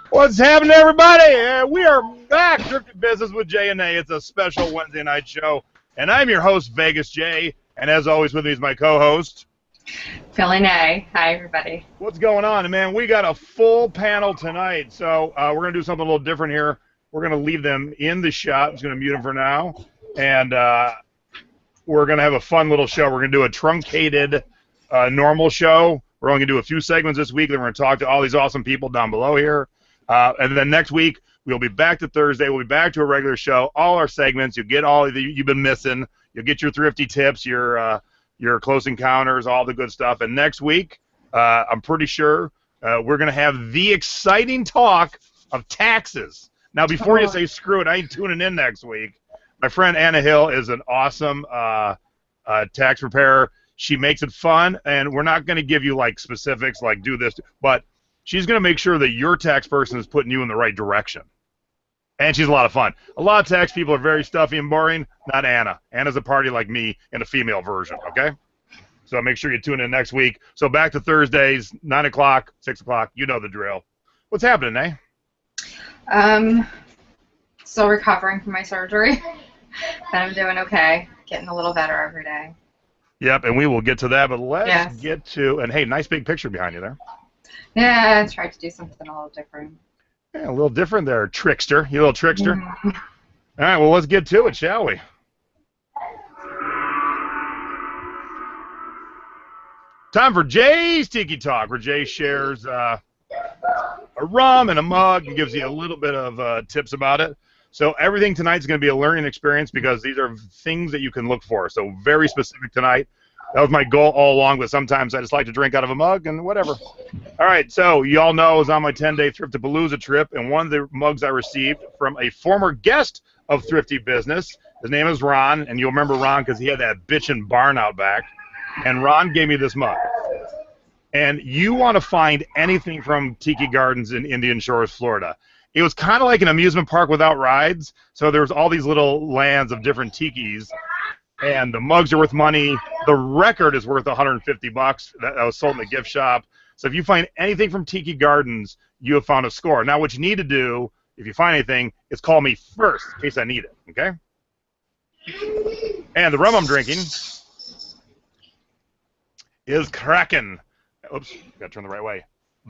What's happening, everybody? We are back, Thrifty Business with Jay and A. It's a special Wednesday night show, and I'm your host, Vegas Jay, and as always with me is my co-host, Philly A. Hi, everybody. What's going on, man? We got a full panel tonight, so we're going to do something a little different here. We're going to leave them in the shop. I'm just going to mute them for now, and we're going to have a fun little show. We're going to do a truncated normal show. We're only going to do a few segments this week, then we're going to talk to all these awesome people down below here. And then next week, we'll be back to Thursday. We'll be back to a regular show. All our segments, you'll get all that you've been missing. You'll get your thrifty tips, your close encounters, all the good stuff. And next week, I'm pretty sure we're going to have the exciting talk of taxes. Now, before you say screw it, I ain't tuning in next week. My friend Anna Hill is an awesome tax preparer. She makes it fun, and we're not going to give you, like, specifics, like do this, but she's going to make sure that your tax person is putting you in the right direction. And she's a lot of fun. A lot of tax people are very stuffy and boring. Not Anna. Anna's a party like me in a female version, okay? So make sure you tune in next week. So back to Thursdays, 9 o'clock, 6 o'clock. You know the drill. What's happening, eh? Still recovering from my surgery. But I'm doing okay. Getting a little better every day. Yep, and we will get to that. But let's get to, and hey, nice big picture behind you there. Yeah, I tried to do something a little different. Yeah, a little different there, trickster. You little trickster. Mm-hmm. All right, well, let's get to it, shall we? Time for Jay's Tiki Talk, where Jay shares a rum and a mug and gives you a little bit of tips about it. So everything tonight is going to be a learning experience because these are things that you can look for. So very specific tonight. That was my goal all along, but sometimes I just like to drink out of a mug and whatever. All right, so you all know I was on my 10-day Thriftapalooza trip, and one of the mugs I received from a former guest of Thrifty Business. His name is Ron, and you'll remember Ron because he had that bitchin' barn out back. And Ron gave me this mug. And you want to find anything from Tiki Gardens in Indian Shores, Florida. It was kind of like an amusement park without rides, so there was all these little lands of different tikis. And the mugs are worth money. The record is worth $150. That was sold in the gift shop. So if you find anything from Tiki Gardens, you have found a score. Now, what you need to do, if you find anything, is call me first in case I need it, okay? And the rum I'm drinking is Kraken. Oops, got to turn the right way.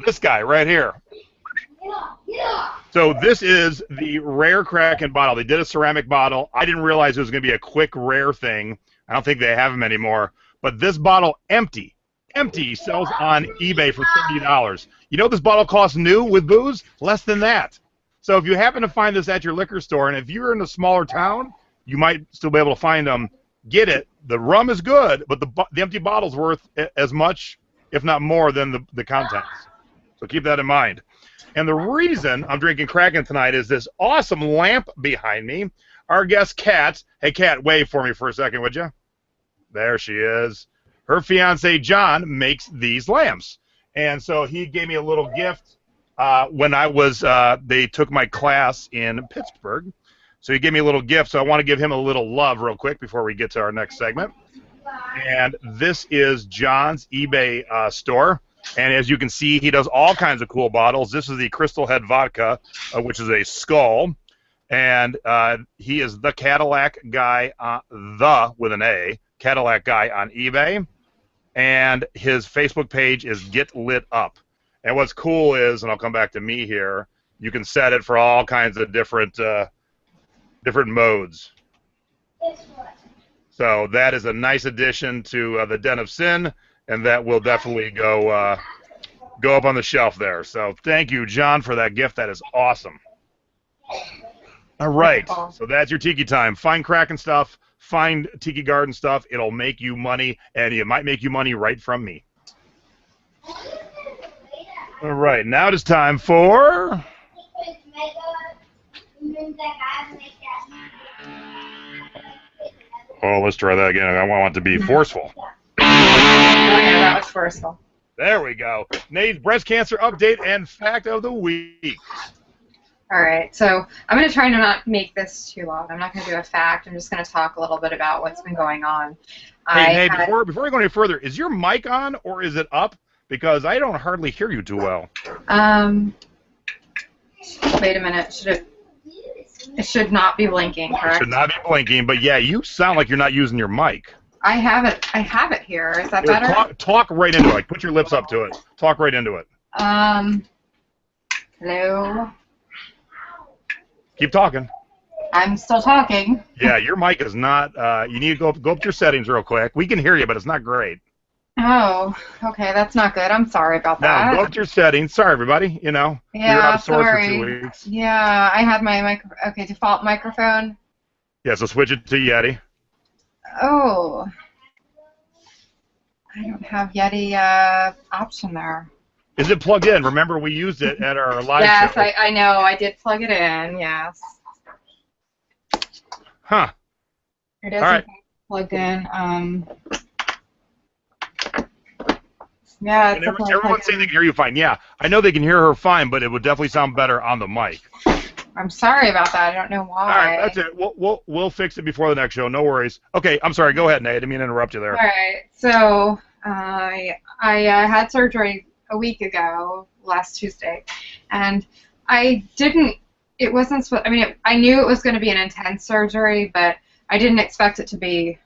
This guy right here. So this is the rare Kraken bottle. They did a ceramic bottle. I didn't realize it was going to be a quick rare thing. I don't think they have them anymore. But this bottle, empty, sells on eBay for $30. You know this bottle costs new with booze? Less than that. So if you happen to find this at your liquor store, and if you're in a smaller town, you might still be able to find them. Get it. The rum is good, but the empty bottle's worth as much, if not more, than the contents. So keep that in mind. And the reason I'm drinking Kraken tonight is this awesome lamp behind me. Our guest, Kat. Hey, Kat, wave for me for a second, would you? There she is. Her fiancé, John, makes these lamps. And so he gave me a little gift when I was, they took my class in Pittsburgh. So he gave me a little gift, so I want to give him a little love real quick before we get to our next segment. And this is John's eBay store. And as you can see, he does all kinds of cool bottles. This is the Crystal Head Vodka, which is a skull. And he is the Cadillac guy, with an A, Cadillac guy on eBay. And his Facebook page is Get Lit Up. And what's cool is, and I'll come back to me here, you can set it for all kinds of different modes. So that is a nice addition to the Den of Sin. And that will definitely go up on the shelf there. So thank you, John, for that gift. That is awesome. All right. So that's your Tiki time. Find Kraken stuff. Find Tiki Garden stuff. It'll make you money, and it might make you money right from me. All right. Now it is time for... Oh, let's try that again. I want it to be forceful. Oh, yeah, that was forceful. There we go. Nate's breast cancer update and fact of the week. All right, so I'm going to try to not make this too long. I'm not going to do a fact. I'm just going to talk a little bit about what's been going on. Hey, Nate, before we go any further, is your mic on or is it up? Because I don't hardly hear you too well. Wait a minute. It should not be blinking, correct? It should not be blinking, but yeah, you sound like you're not using your mic. I have it here. Is that better? Talk right into it. Like, put your lips up to it. Talk right into it. Hello? Keep talking. I'm still talking. Yeah, your mic is not, you need to go up to your settings real quick. We can hear you, but it's not great. Oh, okay, that's not good. I'm sorry about that. Now, go up to your settings. Sorry, everybody, you know. Yeah, you're out of source sorry. for 2 weeks. Yeah, I had my default microphone. Yeah, so switch it to Yeti. Oh. I don't have Yeti option there. Is it plugged in? Remember, we used it at our live yes, show. I know. I did plug it in, yes. Huh. It isn't right. plugged in. Yeah, it's everyone's saying they can hear you fine. Yeah, I know they can hear her fine, but it would definitely sound better on the mic. I'm sorry about that. I don't know why. All right, that's it. We'll fix it before the next show. No worries. Okay, I'm sorry. Go ahead, Nate. I didn't mean to interrupt you there. All right. So I had surgery a week ago, last Tuesday, and I didn't. It wasn't. I mean, I knew it was going to be an intense surgery, but I didn't expect it to be.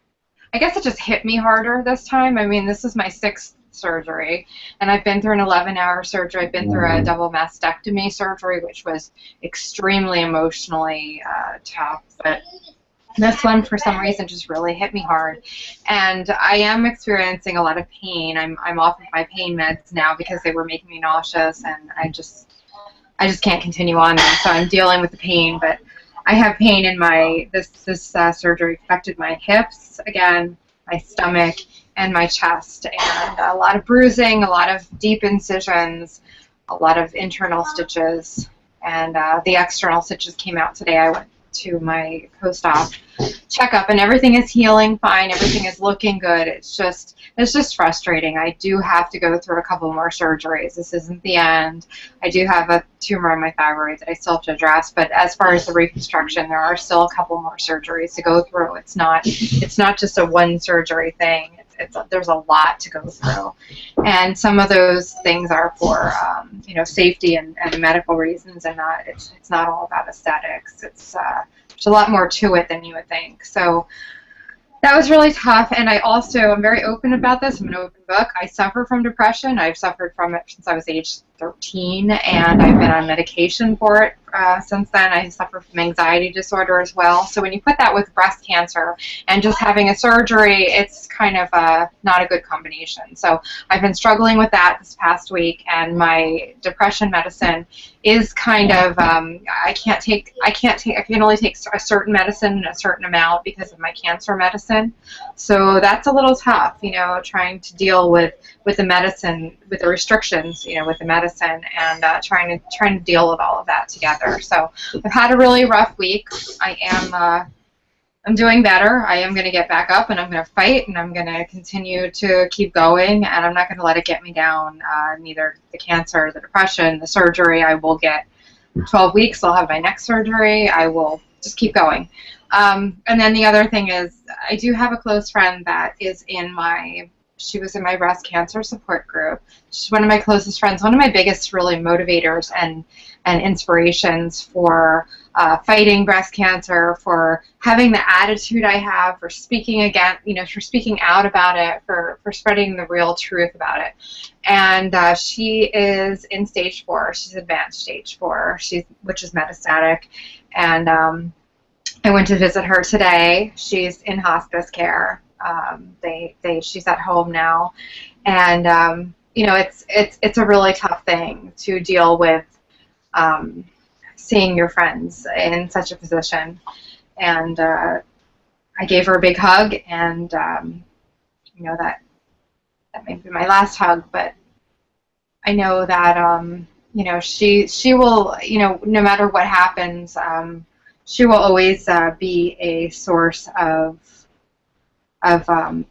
I guess it just hit me harder this time. I mean, this is my 6th surgery, and I've been through an 11-hour surgery. I've been through a double mastectomy surgery, which was extremely emotionally tough, but this one for some reason just really hit me hard, and I am experiencing a lot of pain. I'm off of my pain meds now because they were making me nauseous, and I just can't continue on them, so I'm dealing with the pain. But I have pain in my this surgery affected my hips again, my stomach, and my chest, and a lot of bruising, a lot of deep incisions, a lot of internal stitches, and the external stitches came out today. I went to my post-op checkup, and everything is healing fine. Everything is looking good. It's just frustrating. I do have to go through a couple more surgeries. This isn't the end. I do have a tumor in my thyroid that I still have to address, but as far as the reconstruction, there are still a couple more surgeries to go through. It's not just a one surgery thing. There's a lot to go through, and some of those things are for safety and medical reasons, and it's not all about aesthetics. There's a lot more to it than you would think. So that was really tough, and I'm very open about this. I'm an open book. I suffer from depression. I've suffered from it since I was age 13, and I've been on medication for it since then. I suffer from anxiety disorder as well. So when you put that with breast cancer and just having a surgery, it's kind of not a good combination. So I've been struggling with that this past week, and my depression medicine is kind of I can only take a certain medicine a certain amount because of my cancer medicine. So that's a little tough, trying to deal with the medicine, with the restrictions, with the medicine, and trying to deal with all of that together. So I've had a really rough week. I'm doing better. I am going to get back up, and I'm going to fight, and I'm going to continue to keep going, and I'm not going to let it get me down. Neither the cancer, the depression, the surgery. I will get 12 weeks. I'll have my next surgery. I will just keep going. And then the other thing is, I do have a close friend that is she was in my breast cancer support group. She's one of my closest friends, one of my biggest really motivators and inspirations for fighting breast cancer, for having the attitude I have, for speaking for speaking out about it, for spreading the real truth about it. And she is in stage 4. She's advanced stage 4, which is metastatic. And I went to visit her today. She's in hospice care. She's at home now, and it's a really tough thing to deal with, seeing your friends in such a position. And I gave her a big hug, and that may be my last hug, but I know that she will, no matter what happens, she will always be a source of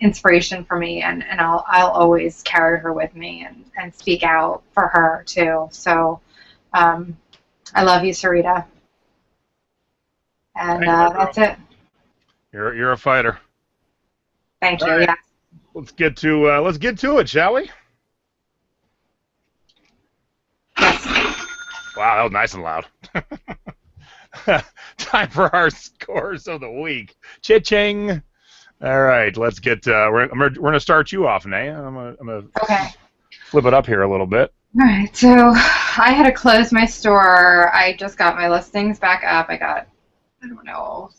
inspiration for me, and I'll always carry her with me and speak out for her too. So I love you, Sarita. And that's it. You're a fighter. Thank you. Right. Yeah. Let's get to it, shall we? Yes. Wow, that was nice and loud. Time for our scores of the week. Cha-ching. All right, let's get. We're gonna start you off, Nay. I'm gonna Okay. flip it up here a little bit. All right. So I had to close my store. I just got my listings back up. I got, I don't know,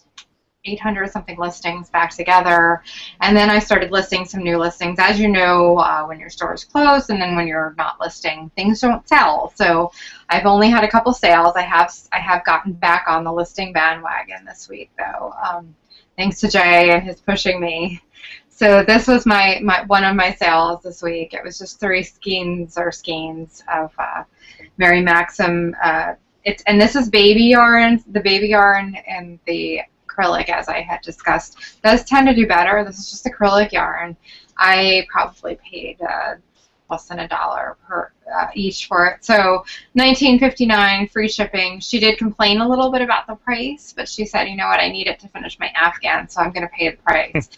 800 something listings back together, and then I started listing some new listings. As you know, when your store is closed and then when you're not listing, things don't sell. So I've only had a couple sales. I have gotten back on the listing bandwagon this week, though, thanks to Jay and his pushing me. So this was my one of my sales this week. It was just 3 skeins of Mary Maxim. And this is baby yarn. The baby yarn and the acrylic, as I had discussed, does tend to do better. This is just acrylic yarn. I probably paid less than $1 per each for it. So $19.59, free shipping. She did complain a little bit about the price, but she said, you know what, I need it to finish my Afghan, so I'm going to pay the price.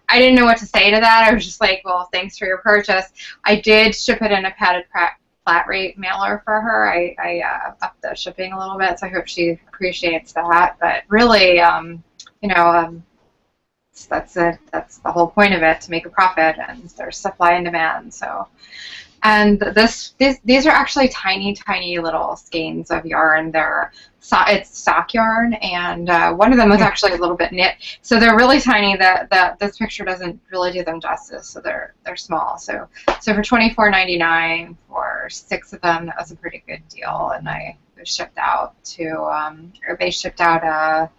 I didn't know what to say to that. I was just like, well, thanks for your purchase. I did ship it in a padded flat rate mailer for her. I upped the shipping a little bit, so I hope she appreciates that. But really, that's it. That's the whole point of it, to make a profit, and there's supply and demand. So, and these are actually tiny little skeins of yarn. It's sock yarn, and one of them was actually a little bit knit. So they're really tiny. That this picture doesn't really do them justice. So they're small. So for $24.99 for 6 of them, that was a pretty good deal. And I was shipped out they shipped out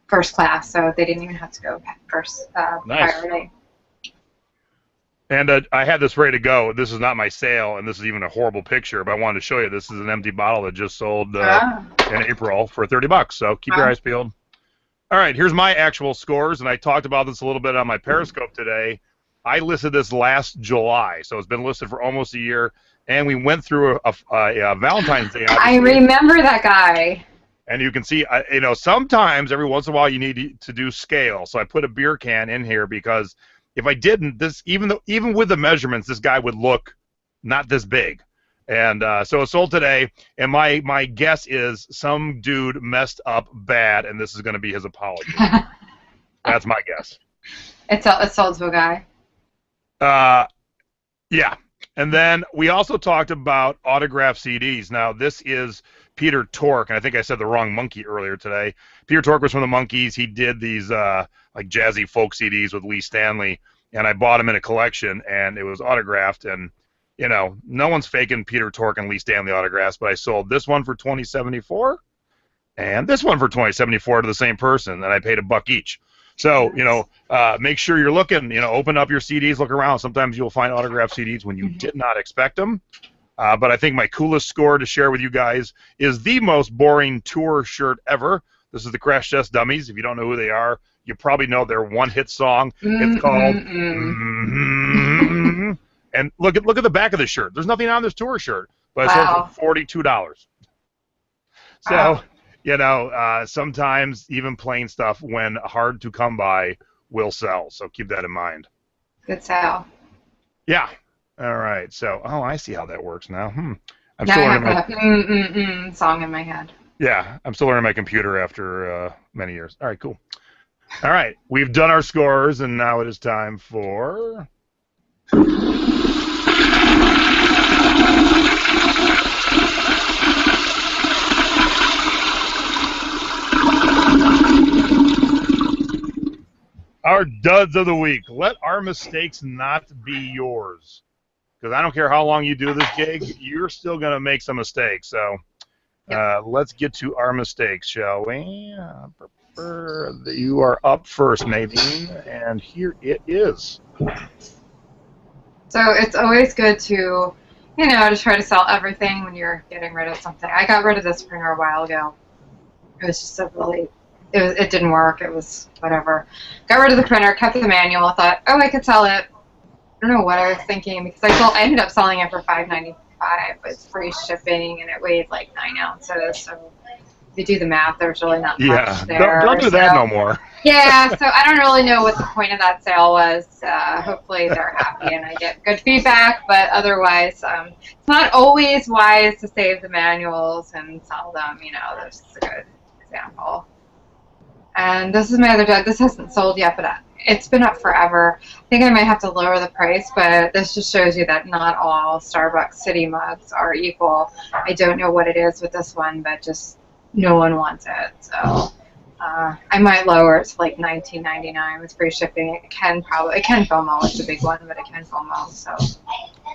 first class, so they didn't even have to go first priority. And I had this ready to go. This is not my sale, and this is even a horrible picture, but I wanted to show you. This is an empty bottle that just sold in April for $30. So keep your eyes peeled. All right, here's my actual scores, and I talked about this a little bit on my Periscope today. I listed this last July, so it's been listed for almost a year, and we went through a Valentine's Day. Obviously. I remember that guy. And you can see, sometimes every once in a while you need to do scale. So I put a beer can in here because if I didn't, even with the measurements, this guy would look not this big. And so it sold today, and my guess is some dude messed up bad, and this is going to be his apology. That's my guess. It sold to a guy. Yeah. And then we also talked about autographed CDs. Now, this is Peter Tork, and I think I said the wrong monkey earlier today. Peter Tork was from the Monkees. He did these like jazzy folk CDs with Lee Stanley, and I bought them in a collection, and it was autographed. And no one's faking Peter Tork and Lee Stanley autographs, but I sold this one for $20.74 and this one for $20.74 to the same person, and I paid $1 each. So make sure you're looking. Open up your CDs, look around. Sometimes you'll find autographed CDs when you did not expect them. But I think my coolest score to share with you guys is the most boring tour shirt ever. This is the Crash Test Dummies. If you don't know who they are, you probably know their one-hit song. It's called And look at the back of the shirt. There's nothing on this tour shirt, but it sold for $42. So, sometimes even plain stuff, when hard to come by, will sell. So keep that in mind. Good sale. Yeah. All right. So, I see how that works now. I'm still learning my song in my head. Yeah, I'm still learning my computer after many years. All right, cool. All right, we've done our scores, and now it is time for our duds of the week. Let our mistakes not be yours. Because I don't care how long you do this gig, you're still going to make some mistakes. So let's get to our mistakes, shall we? You are up first, Nadine, and here it is. So it's always good to, to try to sell everything when you're getting rid of something. I got rid of this printer a while ago. It was just a really it didn't work. It was whatever. Got rid of the printer, kept the manual. Thought, oh, I could sell it. I don't know what I was thinking because I ended up selling it for $5.95 with free shipping, and it weighed like 9 ounces. So if you do the math, there's really not much there. Don't do that no more. Yeah, so I don't really know what the point of that sale was. Hopefully they're happy and I get good feedback, but otherwise, it's not always wise to save the manuals and sell them. This is a good example. And this is my other jug. This hasn't sold yet, but it's been up forever. I think I might have to lower the price, but this just shows you that not all Starbucks City mugs are equal. I don't know what it is with this one, but just no one wants it, so I might lower it to like $19.99 with free shipping. It can FOMO. It's a big one, but it can FOMO. So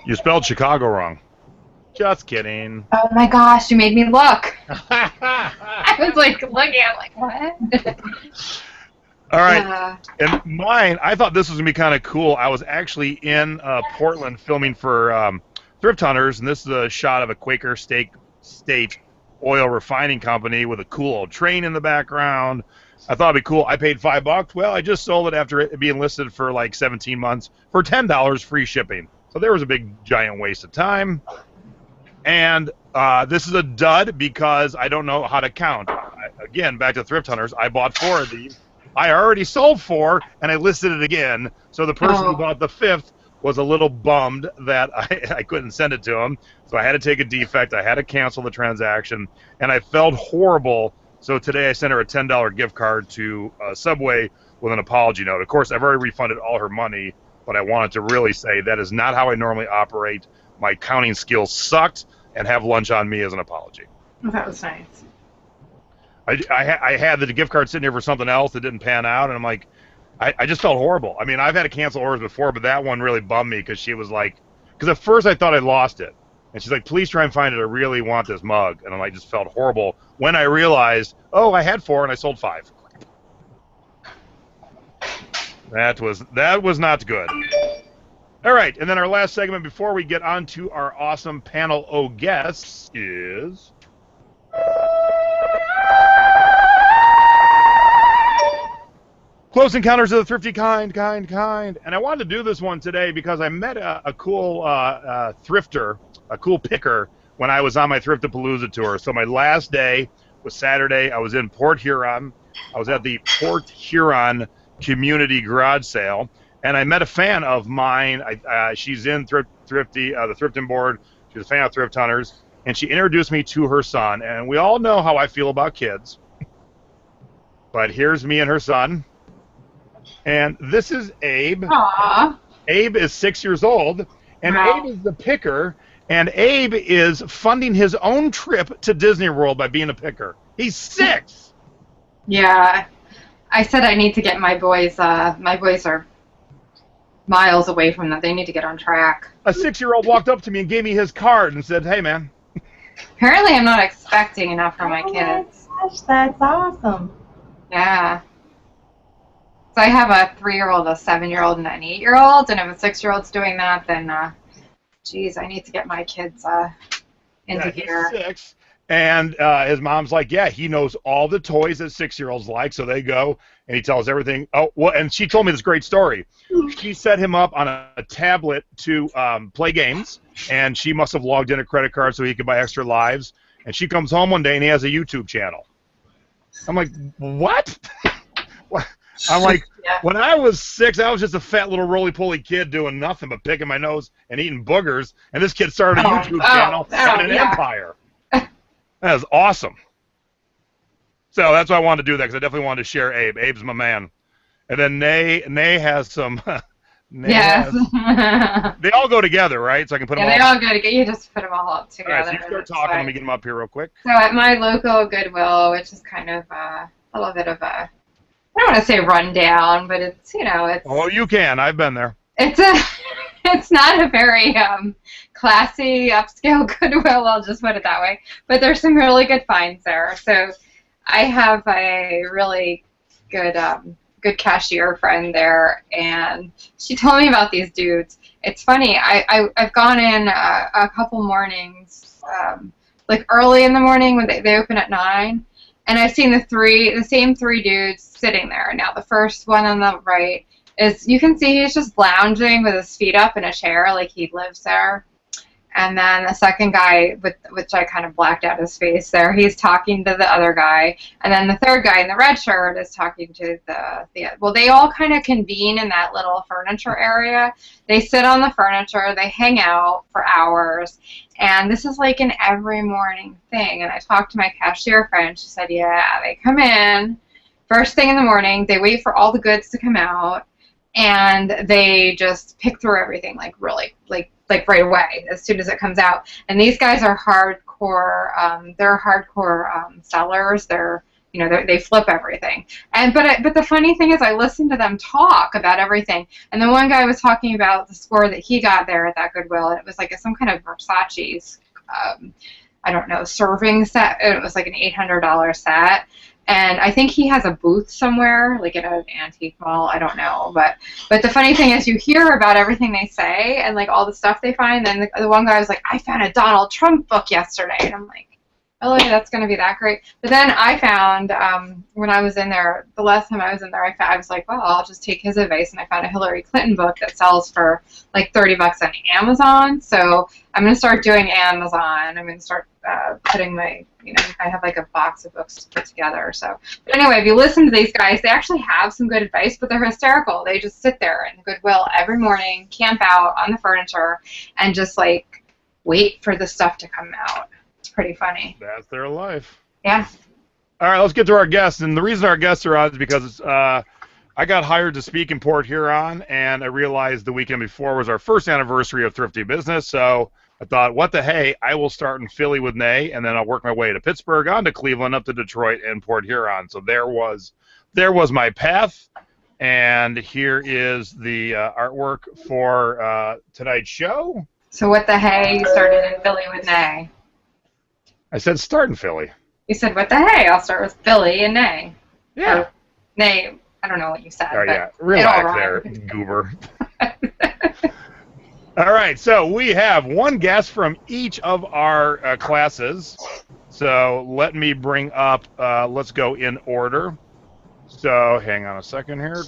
you spelled Chicago wrong. Just kidding. Oh my gosh, you made me look. I was like looking. I'm like, what? All right, and mine. I thought this was gonna be kind of cool. I was actually in Portland filming for Thrift Hunters, and this is a shot of a Quaker State oil refining company with a cool old train in the background. I thought it'd be cool. I paid $5. Well, I just sold it after it being listed for like 17 months for $10 free shipping. So there was a big giant waste of time. And this is a dud because I don't know how to count. Again, back to Thrift Hunters, I bought 4 of these. I already sold 4 and I listed it again. So the person who bought the 5th was a little bummed that I couldn't send it to him. So I had to take a defect. I had to cancel the transaction. And I felt horrible. So today I sent her a $10 gift card to Subway with an apology note. Of course, I've already refunded all her money, but I wanted to really say that is not how I normally operate. My counting skills sucked, and have lunch on me as an apology. Well, that was nice. I had the gift card sitting here for something else that didn't pan out, and I'm like, I just felt horrible. I mean, I've had to cancel orders before, but that one really bummed me because she was like, because at first I thought I lost it. And she's like, please try and find it. I really want this mug. And I just felt horrible when I realized, oh, I had 4 and I sold 5. That was not good. All right, and then our last segment before we get on to our awesome panel of guests is... Close Encounters of the Thrifty Kind. And I wanted to do this one today because I met a cool thrifter, a cool picker, when I was on my Thriftapalooza tour. So my last day was Saturday. I was in Port Huron. I was at the Port Huron Community Garage Sale, and I met a fan of mine. She's in Thrifty, the Thrifting board. She's a fan of Thrift Hunters, and she introduced me to her son. And we all know how I feel about kids. But here's me and her son. And this is Abe. Aww. Abe is 6 years old, and Abe is the picker, and Abe is funding his own trip to Disney World by being a picker. He's 6. Yeah. I said I need to get my boys are miles away from that. They need to get on track. A 6-year-old walked up to me and gave me his card and said, hey, man. Apparently I'm not expecting enough from my kids. Oh my gosh, that's awesome. Yeah. So I have a 3-year-old, a 7-year-old, and an 8-year-old, and if a 6-year-old's doing that, then, geez, I need to get my kids into here. He's 6, and his mom's like, yeah, he knows all the toys that 6-year-olds like, so they go, and he tells everything. Oh, well, and she told me this great story. She set him up on a tablet to play games, and she must have logged in a credit card so he could buy extra lives, and she comes home one day, and he has a YouTube channel. I'm like, what? What? I'm like, when I was 6, I was just a fat little roly-poly kid doing nothing but picking my nose and eating boogers, and this kid started a YouTube channel and an empire. That is awesome. So that's why I wanted to do that, because I definitely wanted to share Abe. Abe's my man. And then Nay has some... Yes. They all go together, right? So I can put them all... Yeah, they all go together. You just put them all up together. All right, so you start talking. Let me get them up here real quick. So at my local Goodwill, which is kind of a little bit of a... I don't want to say rundown, but it's, it's... Oh, you can. I've been there. It's not a very classy, upscale Goodwill, I'll just put it that way. But there's some really good finds there. So I have a really good cashier friend there, and she told me about these dudes. It's funny. I've gone in a couple mornings, like early in the morning when they open at 9, and I've seen the same three dudes sitting there. Now the first one on the right is, you can see he's just lounging with his feet up in a chair like he lives there. And then the second guy, which I kind of blacked out his face there, he's talking to the other guy. And then the third guy in the red shirt is talking to well, they all kind of convene in that little furniture area. They sit on the furniture, they hang out for hours. And this is like an every morning thing. And I talked to my cashier friend. She said, yeah, they come in first thing in the morning, they wait for all the goods to come out, and they just pick through everything like really right away as soon as it comes out. And these guys are hardcore. They're hardcore sellers. They flip everything. But the funny thing is, I listened to them talk about everything. And the one guy was talking about the score that he got there at that Goodwill, and it was like some kind of Versace's, I don't know, serving set. It was like an $800 set. And I think he has a booth somewhere, like at an antique mall. I don't know, but the funny thing is, you hear about everything they say and like all the stuff they find. And the one guy was like, "I found a Donald Trump book yesterday," and I'm like, "Really? That's going to be that great?" But then I found when I was in there, the last time I was in there, I was like, "Well, I'll just take his advice," and I found a Hillary Clinton book that sells for like $30 on Amazon. So I'm going to start doing Amazon. I'm going to start putting my, I have like a box of books to put together. So, but anyway, if you listen to these guys, they actually have some good advice, but they're hysterical. They just sit there in the Goodwill every morning, camp out on the furniture, and just like wait for the stuff to come out. It's pretty funny. That's their life. Yeah. All right, let's get to our guests. And the reason our guests are on is because I got hired to speak in Port Huron, and I realized the weekend before was our first anniversary of Thrifty Business. So I thought, what the hey, I will start in Philly with Nay, and then I'll work my way to Pittsburgh, on to Cleveland, up to Detroit, and Port Huron. So there was my path, and here is the artwork for tonight's show. So what the hey, you started in Philly with Nay. I said start in Philly. You said, what the hey, I'll start with Philly and Nay. Yeah. Or Nay, I don't know what you said. Oh, but yeah. Relax there, goober. All right, so we have one guest from each of our classes. So let me bring up, let's go in order. So hang on a second here.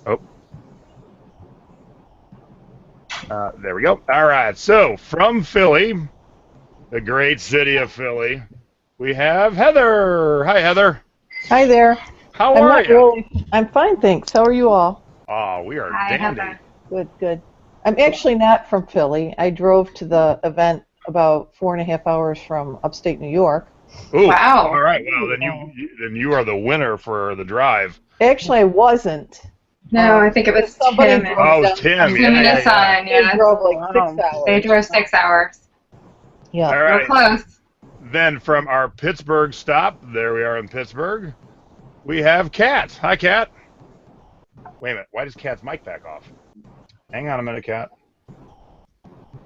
Oh. There we go. All right, so from Philly, the great city of Philly, we have Heather. Hi, Heather. Hi there. How are you? I'm fine, thanks. How are you all? Oh, we are Hi, dandy. Heather. Good, good. I'm actually not from Philly. I drove to the event about 4.5 hours from upstate New York. Ooh, Wow. All right. Well, then you are the winner for the drive. Actually, I wasn't. No, I think it was Somebody Tim. drove Oh, down- Tim. Tim and his son, They yeah. drove like 6 hours. They drove 6 hours. Yeah. All We're right. close. Then from our Pittsburgh stop, there we are in Pittsburgh, we have Kat. Hi, Kat. Wait a minute. Why does Kat's mic back off? Hang on a minute, Kat.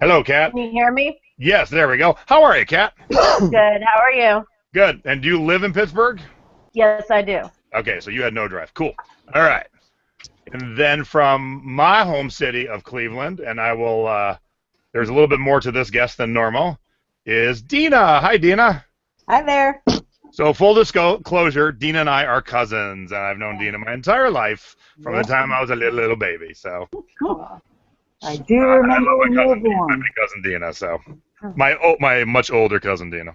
Hello, Kat. Can you hear me? Yes, there we go. How are you, Kat? Good. How are you? Good. And do you live in Pittsburgh? Yes, I do. Okay, so you had no drive. Cool. All right. And then from my home city of Cleveland, and I will, there's a little bit more to this guest than normal, is Dina. Hi, Dina. Hi there. So full disclosure, Dina and I are cousins, and I've known Dina my entire life from the time I was a little baby. So I do remember when you were born. my cousin Dina. So my much older cousin Dina.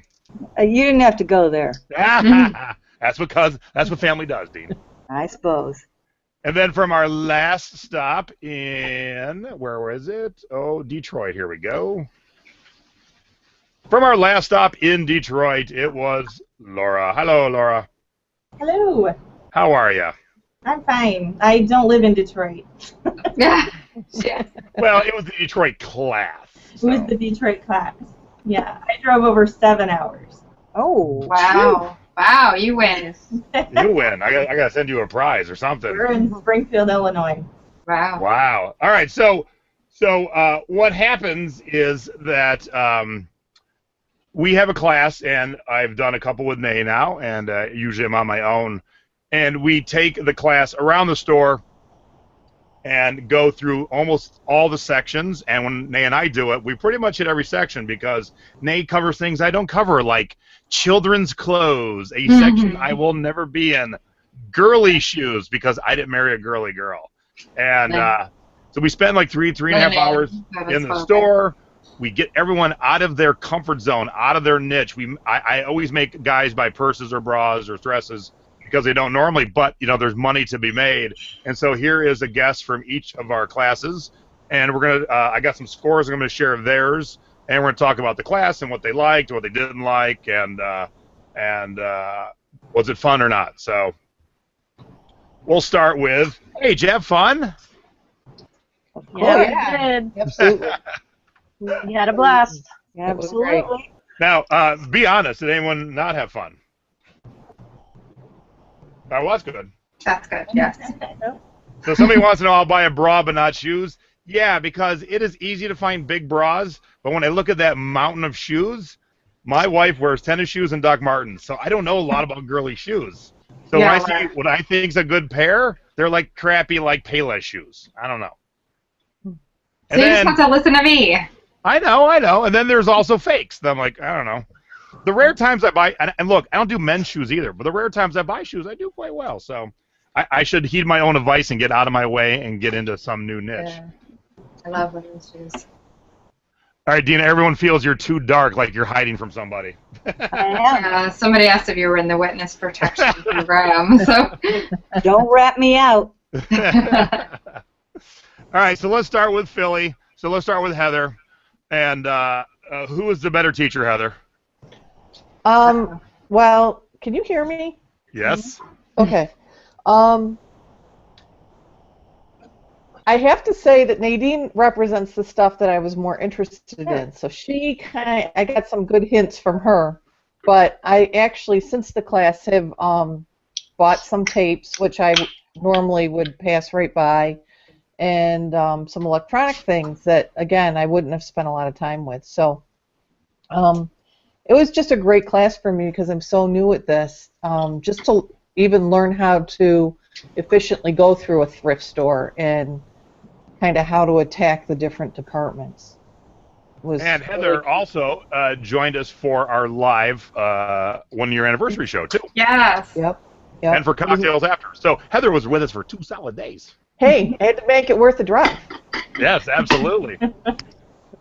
You didn't have to go there, That's what family does, Dina. I suppose. And then from our last stop in, where was it? Oh, Detroit. Here we go. From our last stop in Detroit, it was Laura. Hello, Laura. Hello. How are you? I'm fine. I don't live in Detroit. Yeah. Well, it was the Detroit class. It was the Detroit class. Yeah, I drove over 7 hours. Oh, Wow. Wow, you win. You win. I got to send you a prize or something. We're in Springfield, Illinois. Wow. Wow. All right. So what happens is that we have a class, and I've done a couple with Nay now, and usually I'm on my own. And we take the class around the store, and go through almost all the sections. And when Nay and I do it, we pretty much hit every section because Nay covers things I don't cover, like children's clothes, a section I will never be in, girly shoes because I didn't marry a girly girl. And so we spend like three and a half hours in the store. We get everyone out of their comfort zone, out of their niche. I always make guys buy purses or bras or dresses because they don't normally, but there's money to be made. And so here is a guest from each of our classes, and we're gonna I got some scores I'm gonna share of theirs, and we're gonna talk about the class and what they liked, what they didn't like, and was it fun or not. So we'll start with, hey, did you have fun? Yeah, we did. Absolutely. We had a blast. Absolutely. Now, be honest, did anyone not have fun? That was good. That's good, yes. So somebody wants to know, I'll buy a bra but not shoes. Yeah, because it is easy to find big bras, but when I look at that mountain of shoes, my wife wears tennis shoes and Doc Martens, so I don't know a lot about girly shoes. So Yeah, when I see what I think is a good pair, they're like crappy, like Payless shoes. I don't know. So you just have to listen to me. I know. And then there's also fakes. I'm like, I don't know. The rare times I buy, and look, I don't do men's shoes either, but the rare times I buy shoes, I do quite well. So I should heed my own advice and get out of my way and get into some new niche. Yeah. I love women's shoes. All right, Dina, everyone feels you're too dark, like you're hiding from somebody. I am. Somebody asked if you were in the witness protection program, so. Don't rat me out. All right, so let's start with Philly. So let's start with Heather. And who is the better teacher, Heather? Well, can you hear me? Yes. Okay. I have to say that Nadine represents the stuff that I was more interested in. So I got some good hints from her. But I actually, since the class, have bought some tapes, which I normally would pass right by, and some electronic things that, again, I wouldn't have spent a lot of time with. So it was just a great class for me because I'm so new at this, just to even learn how to efficiently go through a thrift store and kind of how to attack the different departments. And Heather also joined us for our live 1-year anniversary show, too. Yes. Yep. And for cocktails after. So Heather was with us for 2 solid days. Hey, I had to make it worth the drive. Yes, absolutely.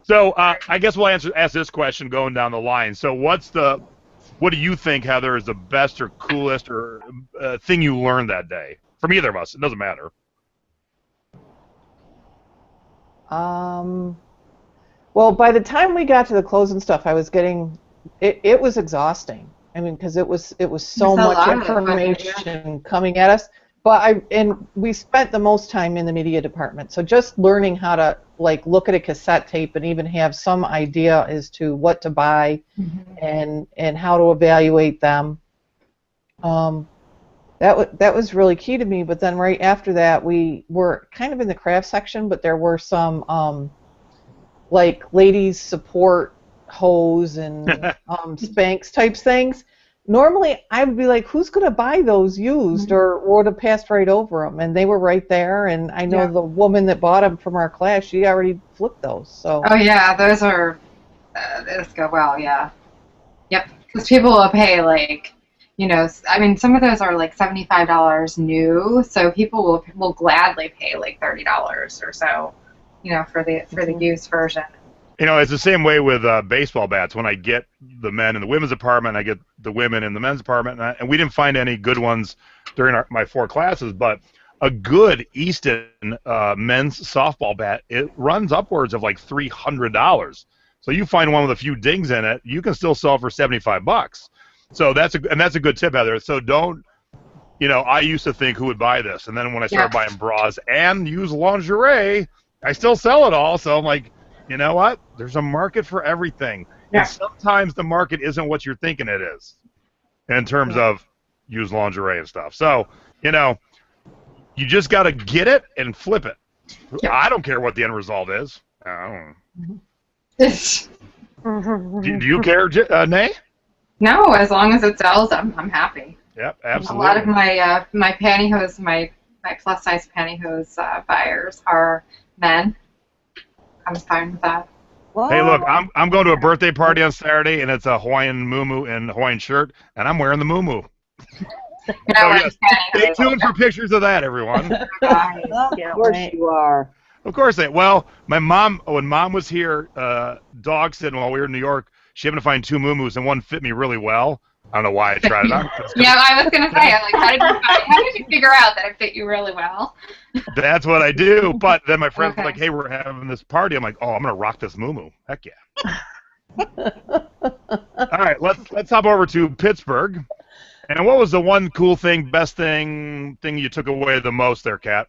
So I guess we'll ask this question going down the line. So what do you think, Heather, is the best or coolest or thing you learned that day? From either of us, it doesn't matter. Well, by the time we got to the clothes and stuff, I was getting it was exhausting. I mean, because it was so much information coming at us. But we spent the most time in the media department, so just learning how to look at a cassette tape and even have some idea as to what to buy and how to evaluate them. That was really key to me. But then right after that, we were kind of in the craft section, but there were some ladies support hose and Spanx types things. Normally, I would be like, who's going to buy those used, or would have passed right over them? And they were right there, and I know the woman that bought them from our class, she already flipped those. So. Oh, yeah, those are, those go well, yeah. Yep, because people will pay, I mean, some of those are $75 new, so people will gladly pay $30 or so, for the used version. It's the same way with baseball bats. When I get the men in the women's department, I get the women in the men's department, and we didn't find any good ones during my 4 classes, but a good Easton men's softball bat, it runs upwards of $300. So you find one with a few dings in it, you can still sell for $75. So that's a good tip, Heather. So don't, I used to think who would buy this, and then when I started buying bras and used lingerie, I still sell it all. So I'm like, you know what? There's a market for everything. Yeah. And sometimes the market isn't what you're thinking it is in terms of used lingerie and stuff. So, you just got to get it and flip it. Yeah. I don't care what the end result is. I don't know. Do you care, Nay? No, as long as it sells, I'm happy. Yep, absolutely. A lot of my pantyhose, my my plus size pantyhose buyers are men. I'm fine with that. Hey, look, I'm going to a birthday party on Saturday, and it's a Hawaiian muumuu and Hawaiian shirt, and I'm wearing the muumuu. So yes, stay tuned for pictures of that, everyone. Of course you are. Of course they. Well, my mom, when Mom was here, dog sitting while we were in New York, she happened to find 2 muumuus, and one fit me really well. I don't know why I tried it on. Yeah, I was gonna say, like, how did you figure out that it fit you really well? That's what I do. But then my friends were like, "Hey, we're having this party." I'm like, "Oh, I'm gonna rock this muumuu. Heck yeah!" All right, let's hop over to Pittsburgh. And what was the one cool thing, best thing you took away the most there, Kat?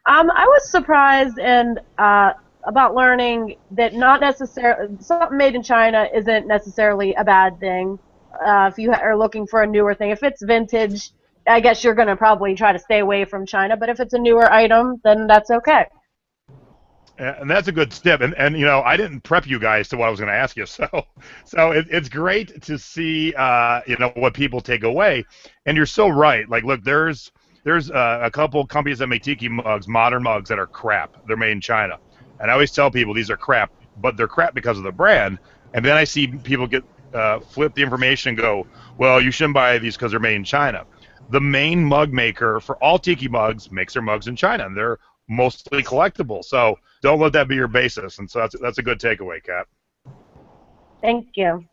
I was surprised and about learning that not necessarily something made in China isn't necessarily a bad thing. If you are looking for a newer thing, if it's vintage, I guess you're going to probably try to stay away from China. But if it's a newer item, then that's okay. And that's a good tip. And you know, I didn't prep you guys to what I was going to ask you. So it's great to see you know, what people take away. And you're so right. Like, look, there's a couple companies that make tiki mugs, modern mugs, that are crap. They're made in China. And I always tell people these are crap, but they're crap because of the brand. And then I see people get flip the information and go, well, you shouldn't buy these because they're made in China. The main mug maker for all tiki mugs makes their mugs in China, and they're mostly collectible. So don't let that be your basis. And so that's a good takeaway, Kat. Thank you.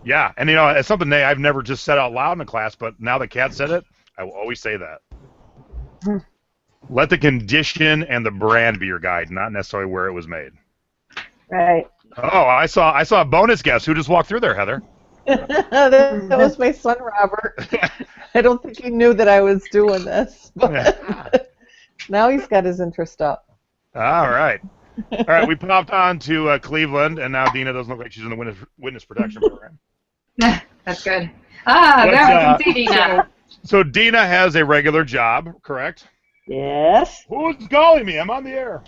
Yeah, and you know, it's something I've never just said out loud in a class, but now that Kat said it, I will always say that. Let the condition and the brand be your guide, not necessarily where it was made. Right. Oh, I saw a bonus guest who just walked through there, Heather. That was my son, Robert. I don't think he knew that I was doing this, but now he's got his interest up. All right. All right, we popped on to Cleveland, and now Dina doesn't look like she's in the witness protection program. That's good. There we can see Dina. So Dina has a regular job, correct? Yes. Who's calling me? I'm on the air.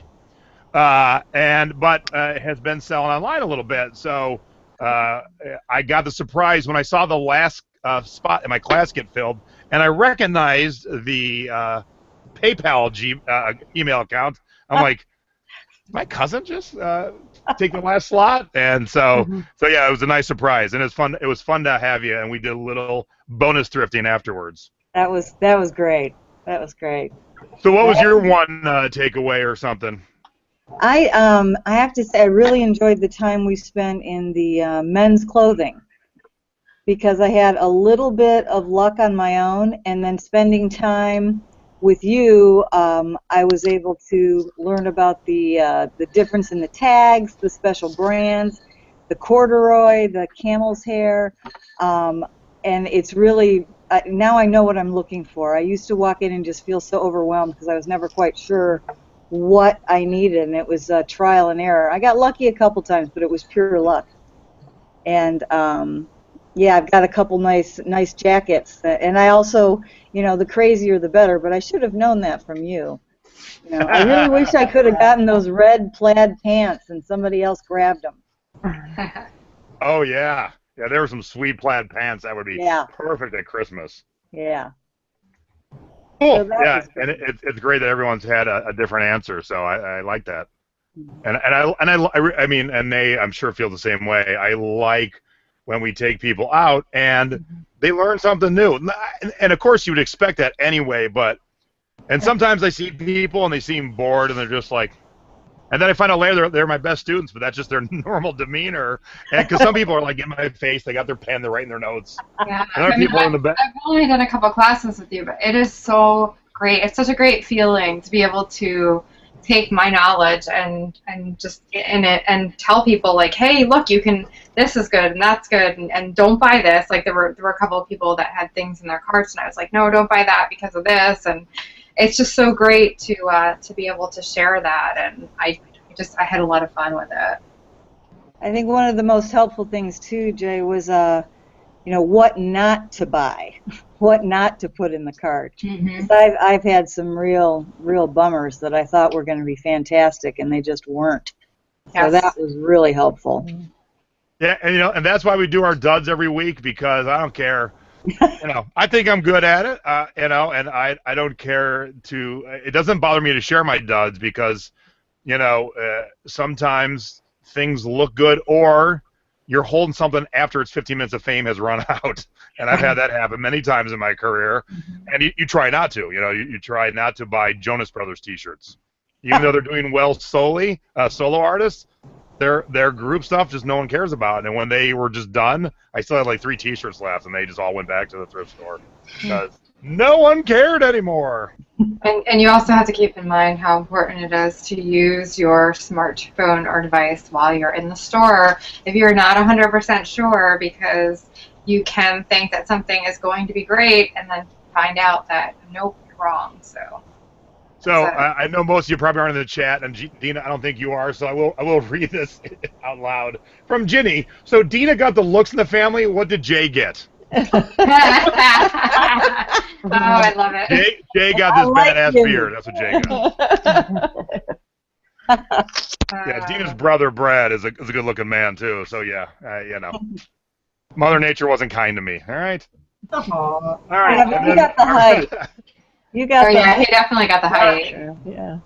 But has been selling online a little bit. So I got the surprise when I saw the last spot in my class get filled, and I recognized the PayPal email account. I'm like, my cousin just take the last slot, and so yeah, it was a nice surprise, and it was fun to have you, and we did a little bonus thrifting afterwards. That was great. That was great. So what was your one takeaway or something? I have to say I really enjoyed the time we spent in the men's clothing, because I had a little bit of luck on my own, and then spending time with you, I was able to learn about the difference in the tags, the special brands, the corduroy, the camel's hair, and it's really, now I know what I'm looking for. I used to walk in and just feel so overwhelmed because I was never quite sure what I needed, and it was trial and error. I got lucky a couple times, but it was pure luck. And yeah, I've got a couple nice jackets, and I also, you know, the crazier the better, but I should have known that from you. You know, I really wish I could have gotten those red plaid pants and somebody else grabbed them. Oh yeah, there were some sweet plaid pants that would be perfect at Christmas. Yeah. Cool. So yeah, and it's great that everyone's had a different answer, so I like that. And I mean, and they, I'm sure, feel the same way. I like when we take people out and they learn something new. And of course, you would expect that anyway, and sometimes I see people and they seem bored and they're just like, and then I find out later they're my best students, but that's just their normal demeanor. And because some people are like in my face, they got their pen, they're writing their notes. Yeah, and other people are in the back. I've only done a couple classes with you, but it is so great. It's such a great feeling to be able to take my knowledge and just get in it and tell people, like, hey, look, you can, this is good and that's good, and don't buy this. Like there were a couple of people that had things in their carts and I was like, no, don't buy that because of this. And it's just so great to be able to share that, and I had a lot of fun with it. I think one of the most helpful things too, Jay, was you know, what not to buy, what not to put in the cart. I've had some real bummers that I thought were going to be fantastic, and they just weren't. Yes. So that was really helpful. Yeah, and you know, and that's why we do our duds every week, because I don't care. I think I'm good at it, and I don't care to. It doesn't bother me to share my duds because, sometimes things look good or you're holding something after its 15 minutes of fame has run out, and I've had that happen many times in my career. And you try not to, you try not to buy Jonas Brothers T-shirts, even though they're doing well solo artists. Their group stuff just no one cares about. And when they were just done, I still had like 3 T-shirts left, and they just all went back to the thrift store because no one cared anymore. And you also have to keep in mind how important it is to use your smartphone or device while you're in the store if you're not 100% sure, because you can think that something is going to be great and then find out that nope, you're wrong. So I know most of you probably aren't in the chat, and Dina, I don't think you are, so I will read this out loud from Ginny. So Dina got the looks in the family. What did Jay get? Oh, I love it. Jay got this badass beard. That's what Jay got. Yeah, Dina's brother Brad is a good-looking man too. So yeah, Mother Nature wasn't kind to me. All right. All right. Yeah, you got the height. You got. Yeah, he definitely got the height. Yeah.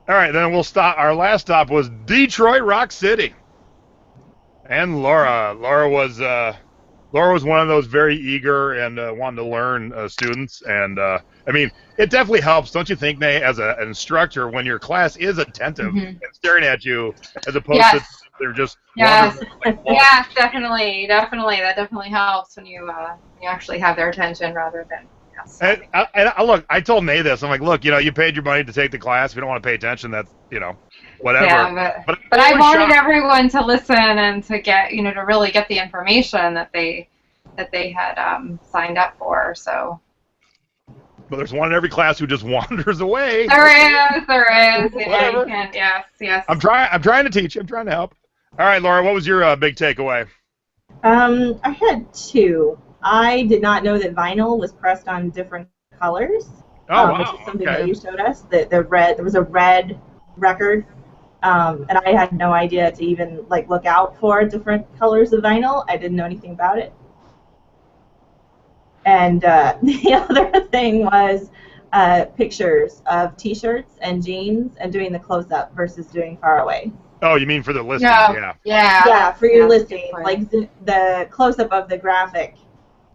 All right, then we'll stop. Our last stop was Detroit Rock City, and Laura was one of those very eager and wanting to learn students, and it definitely helps, don't you think, Nay, as an instructor, when your class is attentive and staring at you, as opposed to they're just wandering. Yes, definitely. That definitely helps when you actually have their attention rather than. And look, I told Nay this. I'm like, look, you paid your money to take the class. If you don't want to pay attention, that's whatever. Yeah, but I wanted everyone to listen and to get to really get the information that they had signed up for. So. But there's one in every class who just wanders away. There is. Yeah, whatever. you can, yes. I'm trying to teach. I'm trying to help. All right, Laura, what was your big takeaway? I had 2. I did not know that vinyl was pressed on different colors. Wow. Which is something that you showed us. There was a red record, and I had no idea to even look out for different colors of vinyl. I didn't know anything about it. And the other thing was pictures of T-shirts and jeans and doing the close-up versus doing far away. Oh, you mean for the listing? Yeah, for your listing, like the close-up of the graphic.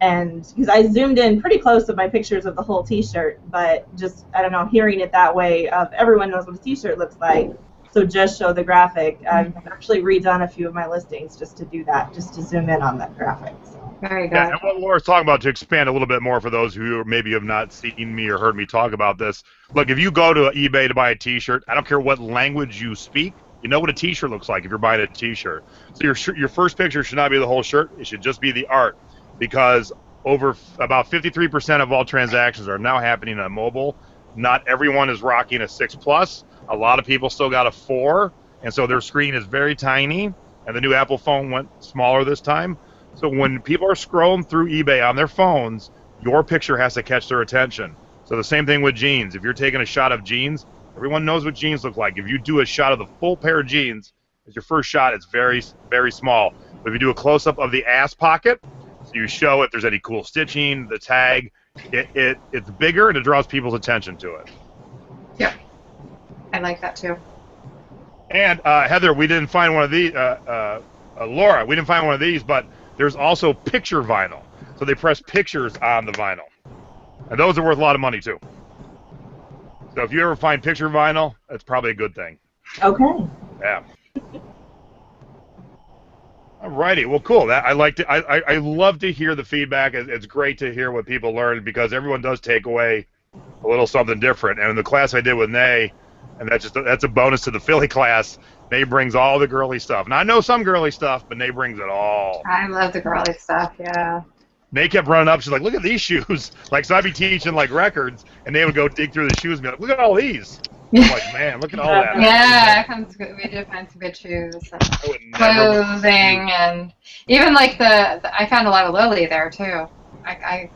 And because I zoomed in pretty close to my pictures of the whole T-shirt, but just, I don't know, hearing it that way of everyone knows what a T-shirt looks like, so just show the graphic. I've actually redone a few of my listings just to do that, just to zoom in on that graphic. So. Very good. Yeah, and what Laura's talking about, to expand a little bit more for those who maybe have not seen me or heard me talk about this, look, if you go to eBay to buy a T-shirt, I don't care what language you speak, you know what a T-shirt looks like if you're buying a T-shirt. So your first picture should not be the whole shirt, it should just be the art. Because over about 53% of all transactions are now happening on mobile. Not everyone is rocking a 6 Plus. A lot of people still got a 4, and so their screen is very tiny, and the new Apple phone went smaller this time. So when people are scrolling through eBay on their phones, your picture has to catch their attention. So the same thing with jeans. If you're taking a shot of jeans, everyone knows what jeans look like. If you do a shot of the full pair of jeans as your first shot, it's very, very small. But if you do a close-up of the ass pocket, so you show if there's any cool stitching, the tag, it's bigger and it draws people's attention to it. Yeah, I like that too. And Heather, we didn't find one of these. Laura, we didn't find one of these, but there's also picture vinyl. So they press pictures on the vinyl, and those are worth a lot of money too. So if you ever find picture vinyl, that's probably a good thing. Okay. Yeah. Alrighty, well, cool. I love to hear the feedback. It's great to hear what people learn because everyone does take away a little something different. And in the class I did with Nay, and that's a bonus to the Philly class. Nay brings all the girly stuff. Now I know some girly stuff, but Nay brings it all. I love the girly stuff. Yeah. Nay kept running up. She's like, "Look at these shoes!" Like, so I'd be teaching like records, and they would go dig through the shoes and be like, "Look at all these." I'm like, man, look at all that. Yeah, we did find some good shoes and clothing, and even like I found a lot of Lily there too. I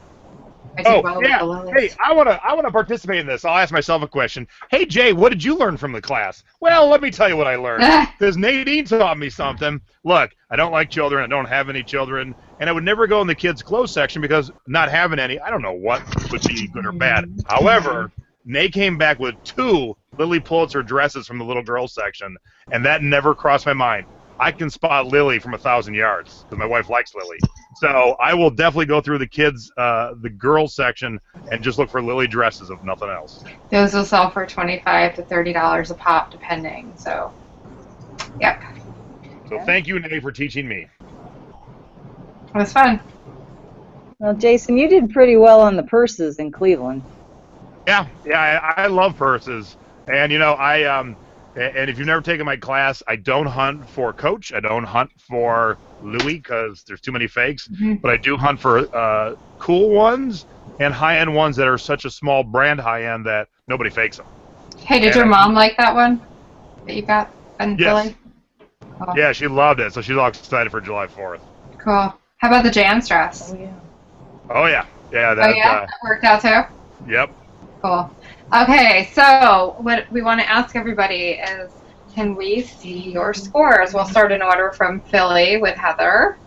did well with the Lilies. Hey, I wanna participate in this. I'll ask myself a question. Hey Jay, what did you learn from the class? Well, let me tell you what I learned. Because Nadine taught me something. Look, I don't like children. I don't have any children. and I would never go in the kids' clothes section because not having any, I don't know what would be good or bad. However, they came back with 2 Lily Pulitzer dresses from the little girls section, and that never crossed my mind. I can spot Lily from 1,000 yards because my wife likes Lily. So I will definitely go through the kids, the girls section, and just look for Lily dresses, if nothing else. Those will sell for $25 to $30 a pop, depending. So, yep. So thank you, Nate, for teaching me. It was fun. Well, Jason, you did pretty well on the purses in Cleveland. Yeah, I love purses, and you know and if you've never taken my class, I don't hunt for Coach, I don't hunt for Louis because there's too many fakes, but I do hunt for cool ones and high-end ones that are such a small brand high-end that nobody fakes them. Hey, did your mom like that one that you got in Philly? Cool. Yeah, she loved it, so she's all excited for July 4th. Cool. How about the Jan's dress? Oh yeah, that that worked out too? Yep. Cool. Okay, so what we want to ask everybody is, can we see your scores? We'll start in order from Philly with Heather,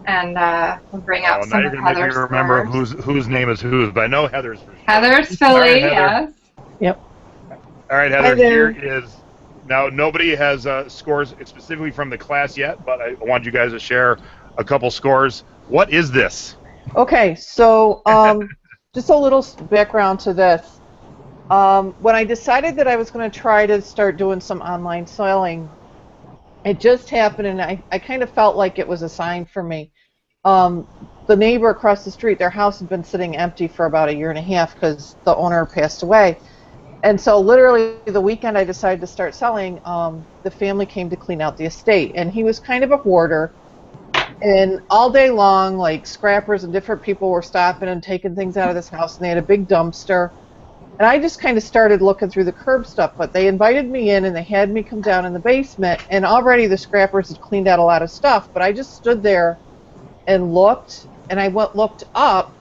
and we'll bring up some of Heather's scores. Now you're going to make me remember whose name is whose, but I know Heather's for sure. Heather's Philly, Heather. Yes. Yep. All right, Heather, here is... Now, nobody has scores specifically from the class yet, but I want you guys to share a couple scores. What is this? Okay, so just a little background to this. When I decided that I was going to try to start doing some online selling, it just happened, and I kind of felt like it was a sign for me. The neighbor across the street, their house had been sitting empty for about 1.5 years because the owner passed away. And so literally the weekend I decided to start selling, the family came to clean out the estate. And he was kind of a hoarder. And all day long, like scrappers and different people were stopping and taking things out of this house. And they had a big dumpster. And I just kind of started looking through the curb stuff. But they invited me in and they had me come down in the basement. And already the scrappers had cleaned out a lot of stuff. But I just stood there and looked. And I looked up.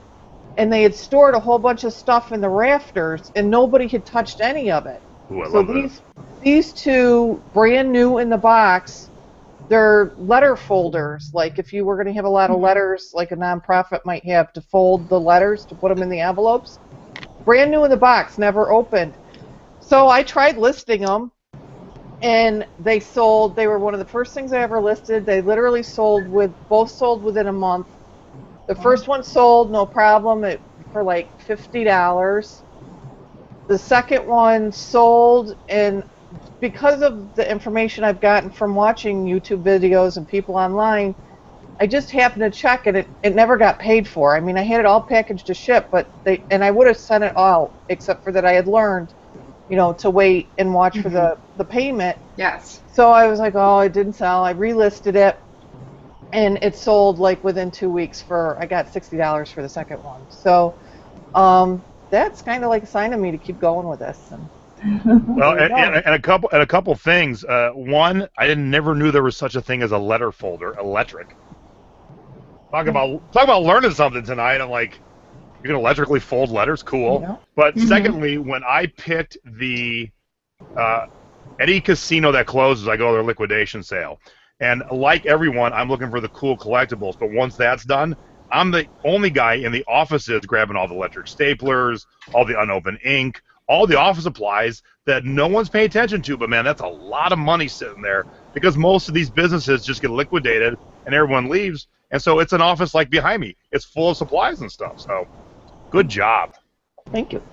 And they had stored a whole bunch of stuff in the rafters, and nobody had touched any of it. Ooh, I so love these 2, brand new in the box, they're letter folders. Like if you were going to have a lot of letters, like a nonprofit might have to fold the letters to put them in the envelopes. Brand new in the box, never opened. So I tried listing them, and they sold. They were one of the first things I ever listed. They literally both sold within a month. The first one sold, no problem, for like $50. The second one sold, and because of the information I've gotten from watching YouTube videos and people online, I just happened to check, and it never got paid for. I mean, I had it all packaged to ship, and I would have sent it all, except for that I had learned, to wait and watch for the payment. Yes. So I was like, oh, it didn't sell. I relisted it. And it sold like within 2 weeks I got $60 for the second one. So that's kind of like a sign of me to keep going with this. Well, and a couple things. One, I never knew there was such a thing as a letter folder, electric. Talk about learning something tonight. I'm like, you can electrically fold letters, cool. Yeah. But secondly, when I picked the any casino that closes, I go to their liquidation sale. And like everyone, I'm looking for the cool collectibles. But once that's done, I'm the only guy in the offices grabbing all the electric staplers, all the unopened ink, all the office supplies that no one's paying attention to. But, man, that's a lot of money sitting there because most of these businesses just get liquidated and everyone leaves. And so it's an office like behind me. It's full of supplies and stuff. So good job. Thank you.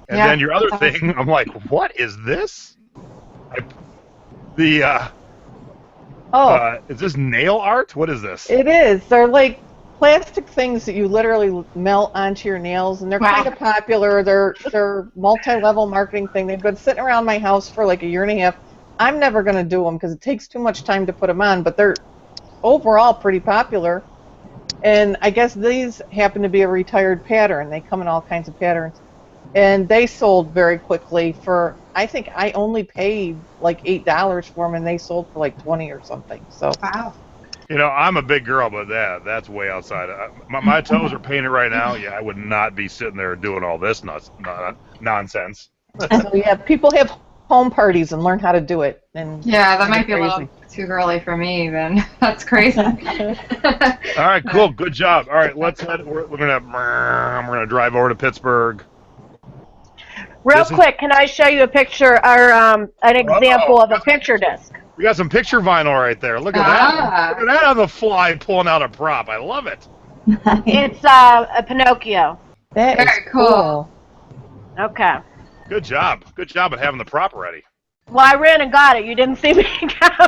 And then your other thing, I'm like, what is this? Is this nail art? What is this? It is. They're like plastic things that you literally melt onto your nails, and they're kind of popular. They're multi-level marketing thing. They've been sitting around my house for like 1.5 years. I'm never going to do them because it takes too much time to put them on, but they're overall pretty popular. And I guess these happen to be a retired pattern. They come in all kinds of patterns. And they sold very quickly for, I think I only paid like $8 for them, and they sold for like 20 or something. So wow. I'm a big girl, but that's way outside. My toes are painted right now. Yeah, I would not be sitting there doing all this nonsense. So yeah, people have home parties and learn how to do it. And Yeah, that might be a little too girly for me then. That's crazy. All right, cool. Good job. All right, let's head. We're gonna drive over to Pittsburgh. Real quick, can I show you a picture or an example of a picture disc? We got some picture vinyl right there. Look at that. Look at that on the fly pulling out a prop. I love it. It's a Pinocchio. that is Very cool. Okay. Good job. Good job at having the prop ready. Well, I ran and got it. You didn't see me go.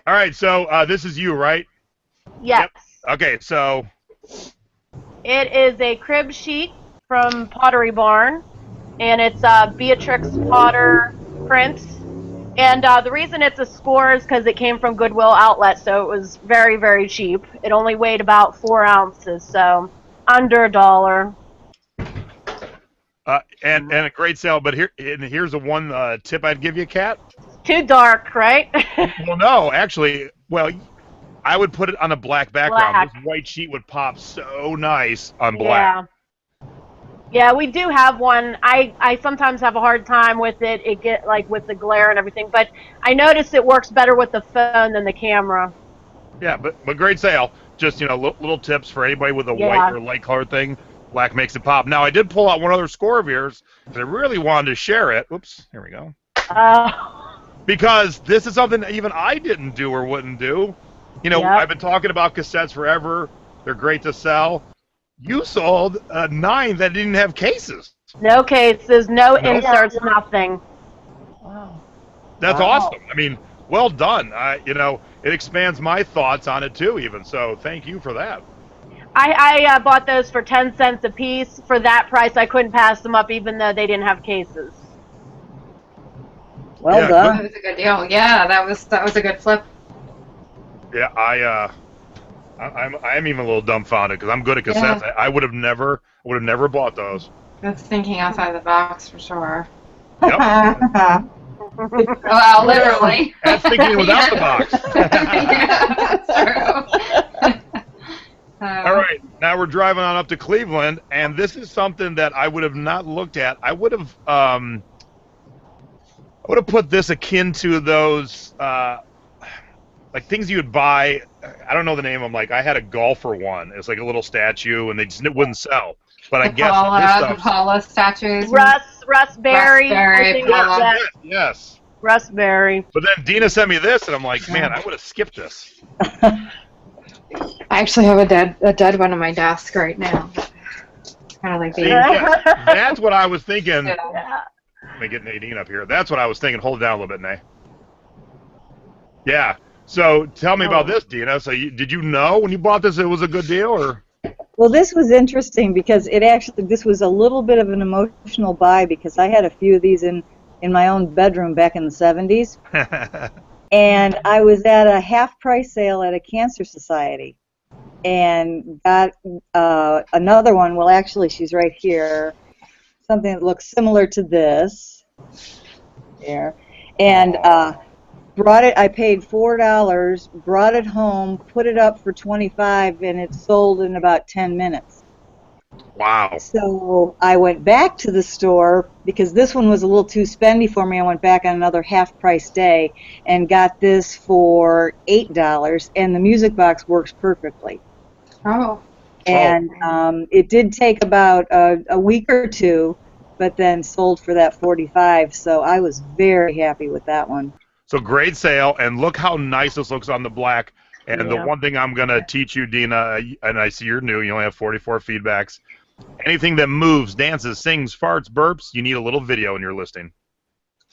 All right, so this is you, right? Yes. Yep. Okay, so It is a crib sheet from Pottery Barn, and it's Beatrix Potter print. And the reason it's a score is because it came from Goodwill Outlet, so it was very, very cheap. It only weighed about 4 ounces, so under $1. and a great sale. But here's the one tip I'd give you, Kat. Too dark, right? Well, no, actually, I would put it on a black background. Black. This white sheet would pop so nice on black. Yeah, we do have one. I sometimes have a hard time with it. It get like with the glare and everything, but I noticed it works better with the phone than the camera. Yeah, but great sale. Just little tips for anybody with a white or light colored thing. Black makes it pop. Now I did pull out one other score of yours because I really wanted to share it. Oops, here we go. Because this is something that even I didn't do or wouldn't do. I've been talking about cassettes forever. They're great to sell. You sold 9 that didn't have cases. No cases, no inserts, nothing. Wow. That's awesome. I mean, well done. It expands my thoughts on it too, even. So thank you for that. I bought those for 10 cents a piece. For that price, I couldn't pass them up, even though they didn't have cases. Well done. That was a good deal. Yeah, that was a good flip. Yeah, I'm even a little dumbfounded because I'm good at cassettes. Yeah. I would have never bought those. That's thinking outside the box for sure. Yep. Well, literally. That's thinking without the box. Yeah, that's true. All right, now we're driving on up to Cleveland, and this is something that I would have not looked at. I would have put this akin to those like things you would buy. I don't know the name of them. Like I had a golfer one. It's like a little statue, and it wouldn't sell. But I guess the Paula statues. Russ Berry. I think yes. Russ Berry. But then Dina sent me this, and I'm like, man, I would have skipped this. I actually have a dead one on my desk right now. Kind of like See, that's what I was thinking. Yeah. Let me get Nadine up here. That's what I was thinking. Hold it down a little bit, Nay. Yeah. So tell me about this, Dina. So did you know when you bought this it was a good deal, or? Well, this was interesting because this was a little bit of an emotional buy because I had a few of these in my own bedroom back in the 70s. And I was at a half-price sale at a cancer society and got another one. Well, actually, she's right here. Something that looks similar to this. There. And brought it. I paid $4, brought it home, put it up for $25, and it sold in about 10 minutes. Wow. So I went back to the store because this one was a little too spendy for me. I went back on another half-price day and got this for $8, and the music box works perfectly. Oh. And it did take about a week or two, but then sold for that $45. So I was very happy with that one. So great sale, and look how nice this looks on the black. And the one thing I'm going to teach you, Dina, and I see you're new, you only have 44 feedbacks. Anything that moves, dances, sings, farts, burps, you need a little video in your listing.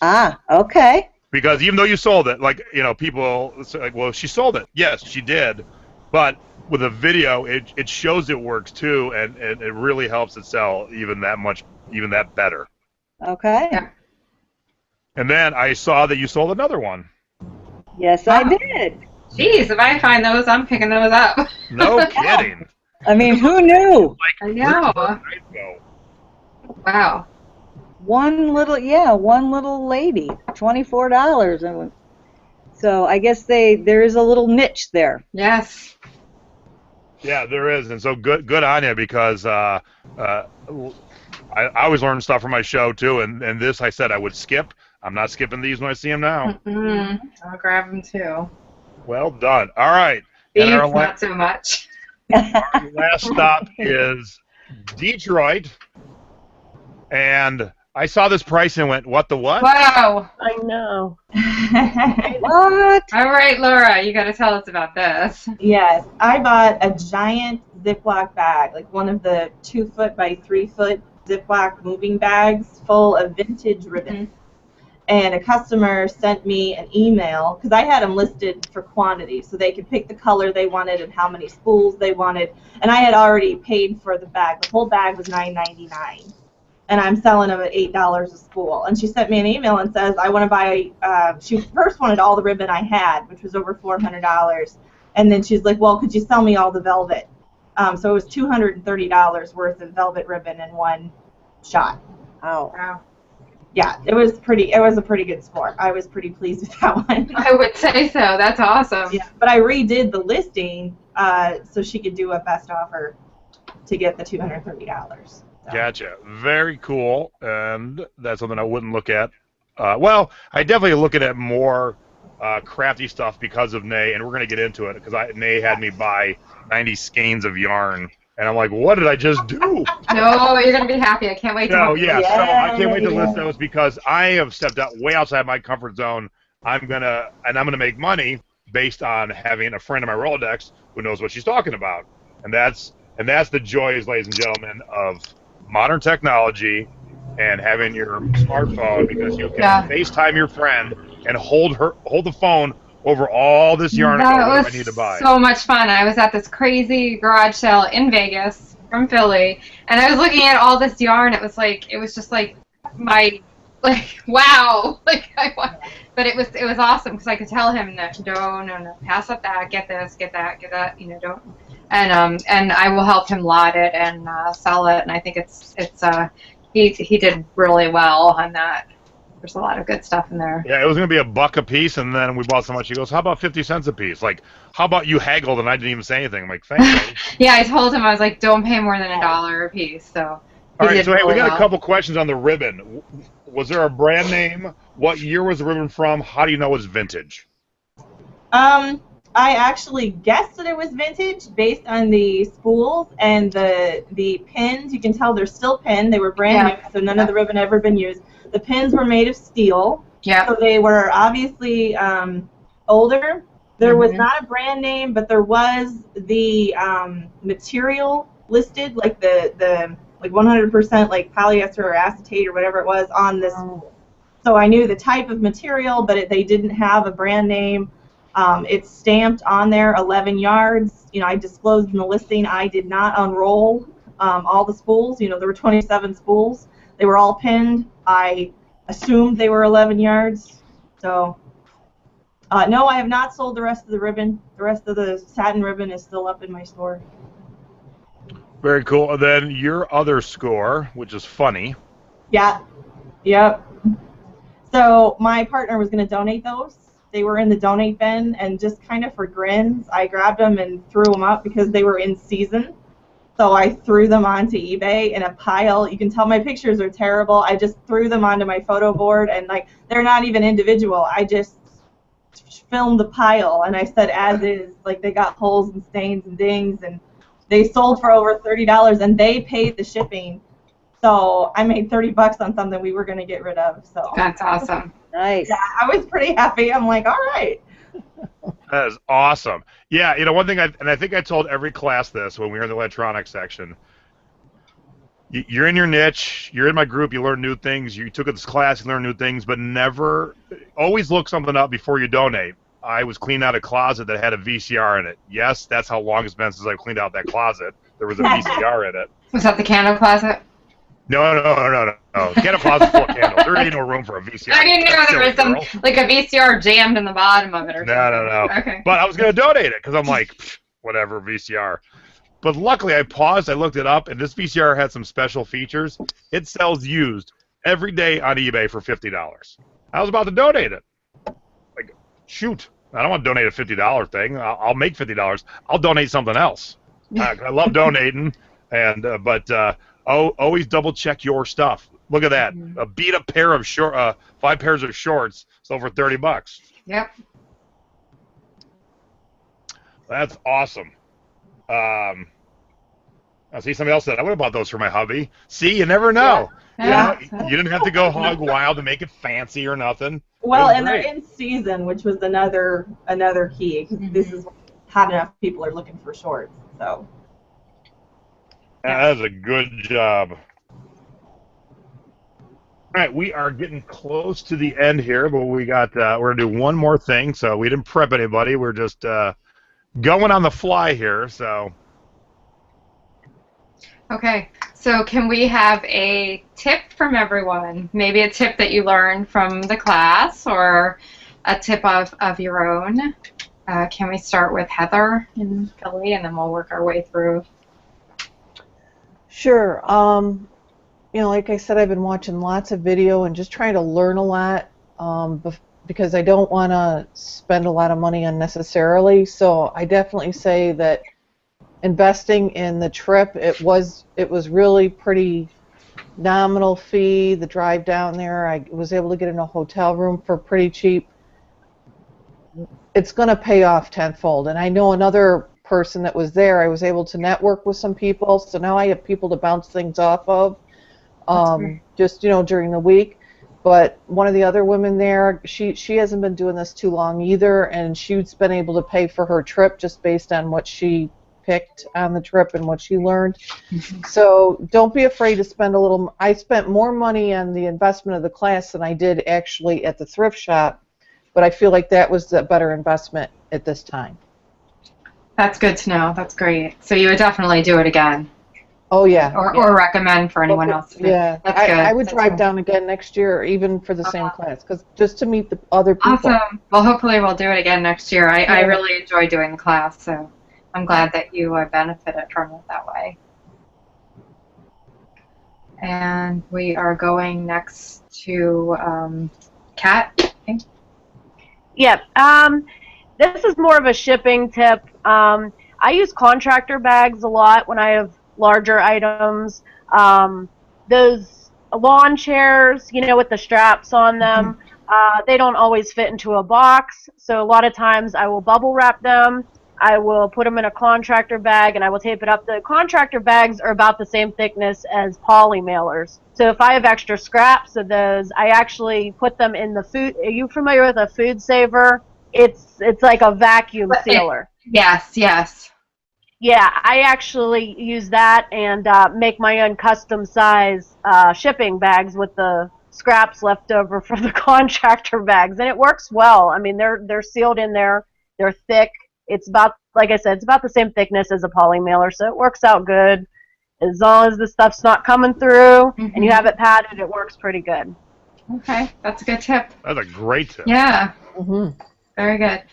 Ah, okay. Because even though you sold it, people say, like, well, she sold it. Yes, she did. But with a video, it shows it works too, and it really helps it sell even that better. Okay. Yeah. And then I saw that you sold another one. Yes, I did. Jeez, if I find those, I'm picking those up. No kidding. I mean, who knew? I know. Wow. One little lady, $24, and so I guess there is a little niche there. Yes. Yeah, there is, and so good on you because I always learn stuff from my show too, and this I said I would skip. I'm not skipping these when I see them now. I'll grab them too. Well done. All right. These, And our not so much. our last stop is Detroit. And I saw this price and went, what the what? Wow. I know. What? All right, Laura, you got to tell us about this. Yes, I bought a giant Ziploc bag, like one of the 2-foot by 3-foot Ziploc moving bags full of vintage ribbon. And a customer sent me an email, because I had them listed for quantity, so they could pick the color they wanted and how many spools they wanted. And I had already paid for the bag. The whole bag was $9.99. And I'm selling them at $8 a spool. And she sent me an email and says, I want to buy, she first wanted all the ribbon I had, which was over $400. And then she's like, well, could you sell me all the velvet? So it was $230 worth of velvet ribbon in one shot. Oh. Wow. Yeah, it was a pretty good score. I was pretty pleased with that one. I would say so. That's awesome. Yeah, but I redid the listing so she could do a best offer to get the $230. So. Gotcha. Very cool. And that's something I wouldn't look at. Well, I definitely looking at more crafty stuff because of Nay, and we're going to get into it because Nay had me buy 90 skeins of yarn. And I'm like, what did I just do? No, you're going to be happy. I can't wait to No, yeah, so I can't wait to Yeah. list those because I have stepped out way outside my comfort zone. I'm gonna make money based on having a friend in my Rolodex who knows what she's talking about. And that's the joys, ladies and gentlemen, of modern technology and having your smartphone because you can FaceTime your friend and hold the phone over all this yarn I need to buy. So much fun. I was at this crazy garage sale in Vegas from Philly, and I was looking at all this yarn. It was just like wow, but it was awesome because I could tell him that no, pass up that, get this, get that, don't, and I will help him lot it and sell it, and I think he did really well on that. There's a lot of good stuff in there. Yeah, it was going to be $1 a piece, and then we bought so much. He goes, how about 50 cents a piece? Like, how about you haggled, and I didn't even say anything. I'm like, thanks. Yeah, I told him, I was like, don't pay more than $1 a piece. So. All right, so hey, we got a couple questions on the ribbon. Was there a brand name? What year was the ribbon from? How do you know it's vintage? I actually guessed that it was vintage based on the spools and the pins. You can tell they're still pinned. They were brand new, so none of the ribbon ever been used. The pins were made of steel, so they were obviously older. There was not a brand name, but there was the material listed, like the 100% like polyester or acetate or whatever it was on this. So I knew the type of material, but they didn't have a brand name. It's stamped on there 11 yards. I disclosed in the listing I did not unroll all the spools. There were 27 spools. They were all pinned. I assumed they were 11 yards. So, no, I have not sold the rest of the ribbon. The rest of the satin ribbon is still up in my store. Very cool. And then your other score, which is funny. Yeah. Yep. So my partner was going to donate those. They were in the donate bin, and just kind of for grins, I grabbed them and threw them up because they were in season. So I threw them onto eBay in a pile. You can tell my pictures are terrible. I just threw them onto my photo board, and they're not even individual. I just filmed the pile, and I said as is. They got holes and stains and dings, and they sold for over $30, and they paid the shipping. So I made $30 on something we were going to get rid of. So that's awesome. Nice. Yeah, I was pretty happy. I'm like, all right. That is awesome. Yeah, one thing, I think I told every class this when we were in the electronics section. You're in your niche. You're in my group. You learn new things. You took this class. You learn new things, but always look something up before you donate. I was cleaning out a closet that had a VCR in it. Yes, that's how long it's been since I cleaned out that closet. There was a VCR in it. Was that the candle closet? No. Candle closet full of candles. There ain't no room for a VCR. I didn't know there was some a VCR jammed in the bottom of it or something. No. Okay. But I was going to donate it because I'm like, whatever, VCR. But luckily I paused, I looked it up, and this VCR had some special features. It sells used every day on eBay for $50. I was about to donate it. Like, shoot, I don't want to donate a $50 thing. I'll make $50. I'll donate something else. I love donating, but always double check your stuff. Look at that. A beat up pair of 5 pairs of shorts sold for $30. Yep. That's awesome. I see somebody else said I would have bought those for my hubby. See, you never know. Yeah. You didn't have to go hog wild to make it fancy or nothing. Well, and great. they're in season, which was another key. 'Cause this is hot enough. People are looking for shorts. So. That is a good job. All right, we are getting close to the end here, but we're gonna do one more thing. So we didn't prep anybody. We're just going on the fly here. So. Okay, so can we have a tip from everyone? Maybe a tip that you learned from the class, or a tip of your own. Can we start with Heather and Kelly, and then we'll work our way through? Sure. Like I said, I've been watching lots of video and just trying to learn a lot because I don't want to spend a lot of money unnecessarily. So I definitely say that investing in the trip, it was really pretty nominal fee. The drive down there, I was able to get in a hotel room for pretty cheap. It's going to pay off tenfold. And I know another person that was there. I was able to network with some people, so now I have people to bounce things off of. Just during the week. But one of the other women there, she hasn't been doing this too long either, and she's been able to pay for her trip just based on what she picked on the trip and what she learned. So don't be afraid to spend a little. I spent more money on the investment of the class than I did actually at the thrift shop, but I feel like that was the better investment at this time. That's good to know. That's great. So you would definitely do it again. Oh, yeah. Or recommend for anyone else to do. Yeah. That's good. I would drive down again next year, even for the same class, just to meet the other people. Awesome. Well, hopefully we'll do it again next year. I really enjoy doing the class, so I'm glad that you benefited from it that way. And we are going next to Kat, I think. Yep. This is more of a shipping tip. I use contractor bags a lot when I have larger items. Those lawn chairs, with the straps on them, they don't always fit into a box. So a lot of times I will bubble wrap them. I will put them in a contractor bag and I will tape it up. The contractor bags are about the same thickness as poly mailers. So if I have extra scraps of those, I actually put them in the food. Are you familiar with a food saver? It's like a vacuum sealer. Yes. Yeah, I actually use that and make my own custom size shipping bags with the scraps left over from the contractor bags, and it works well. I mean, they're sealed in there. They're thick. It's about, like I said, it's about the same thickness as a poly mailer, so it works out good. As long as the stuff's not coming through and you have it padded, it works pretty good. Okay, that's a good tip. That's a great tip. Yeah. Very good.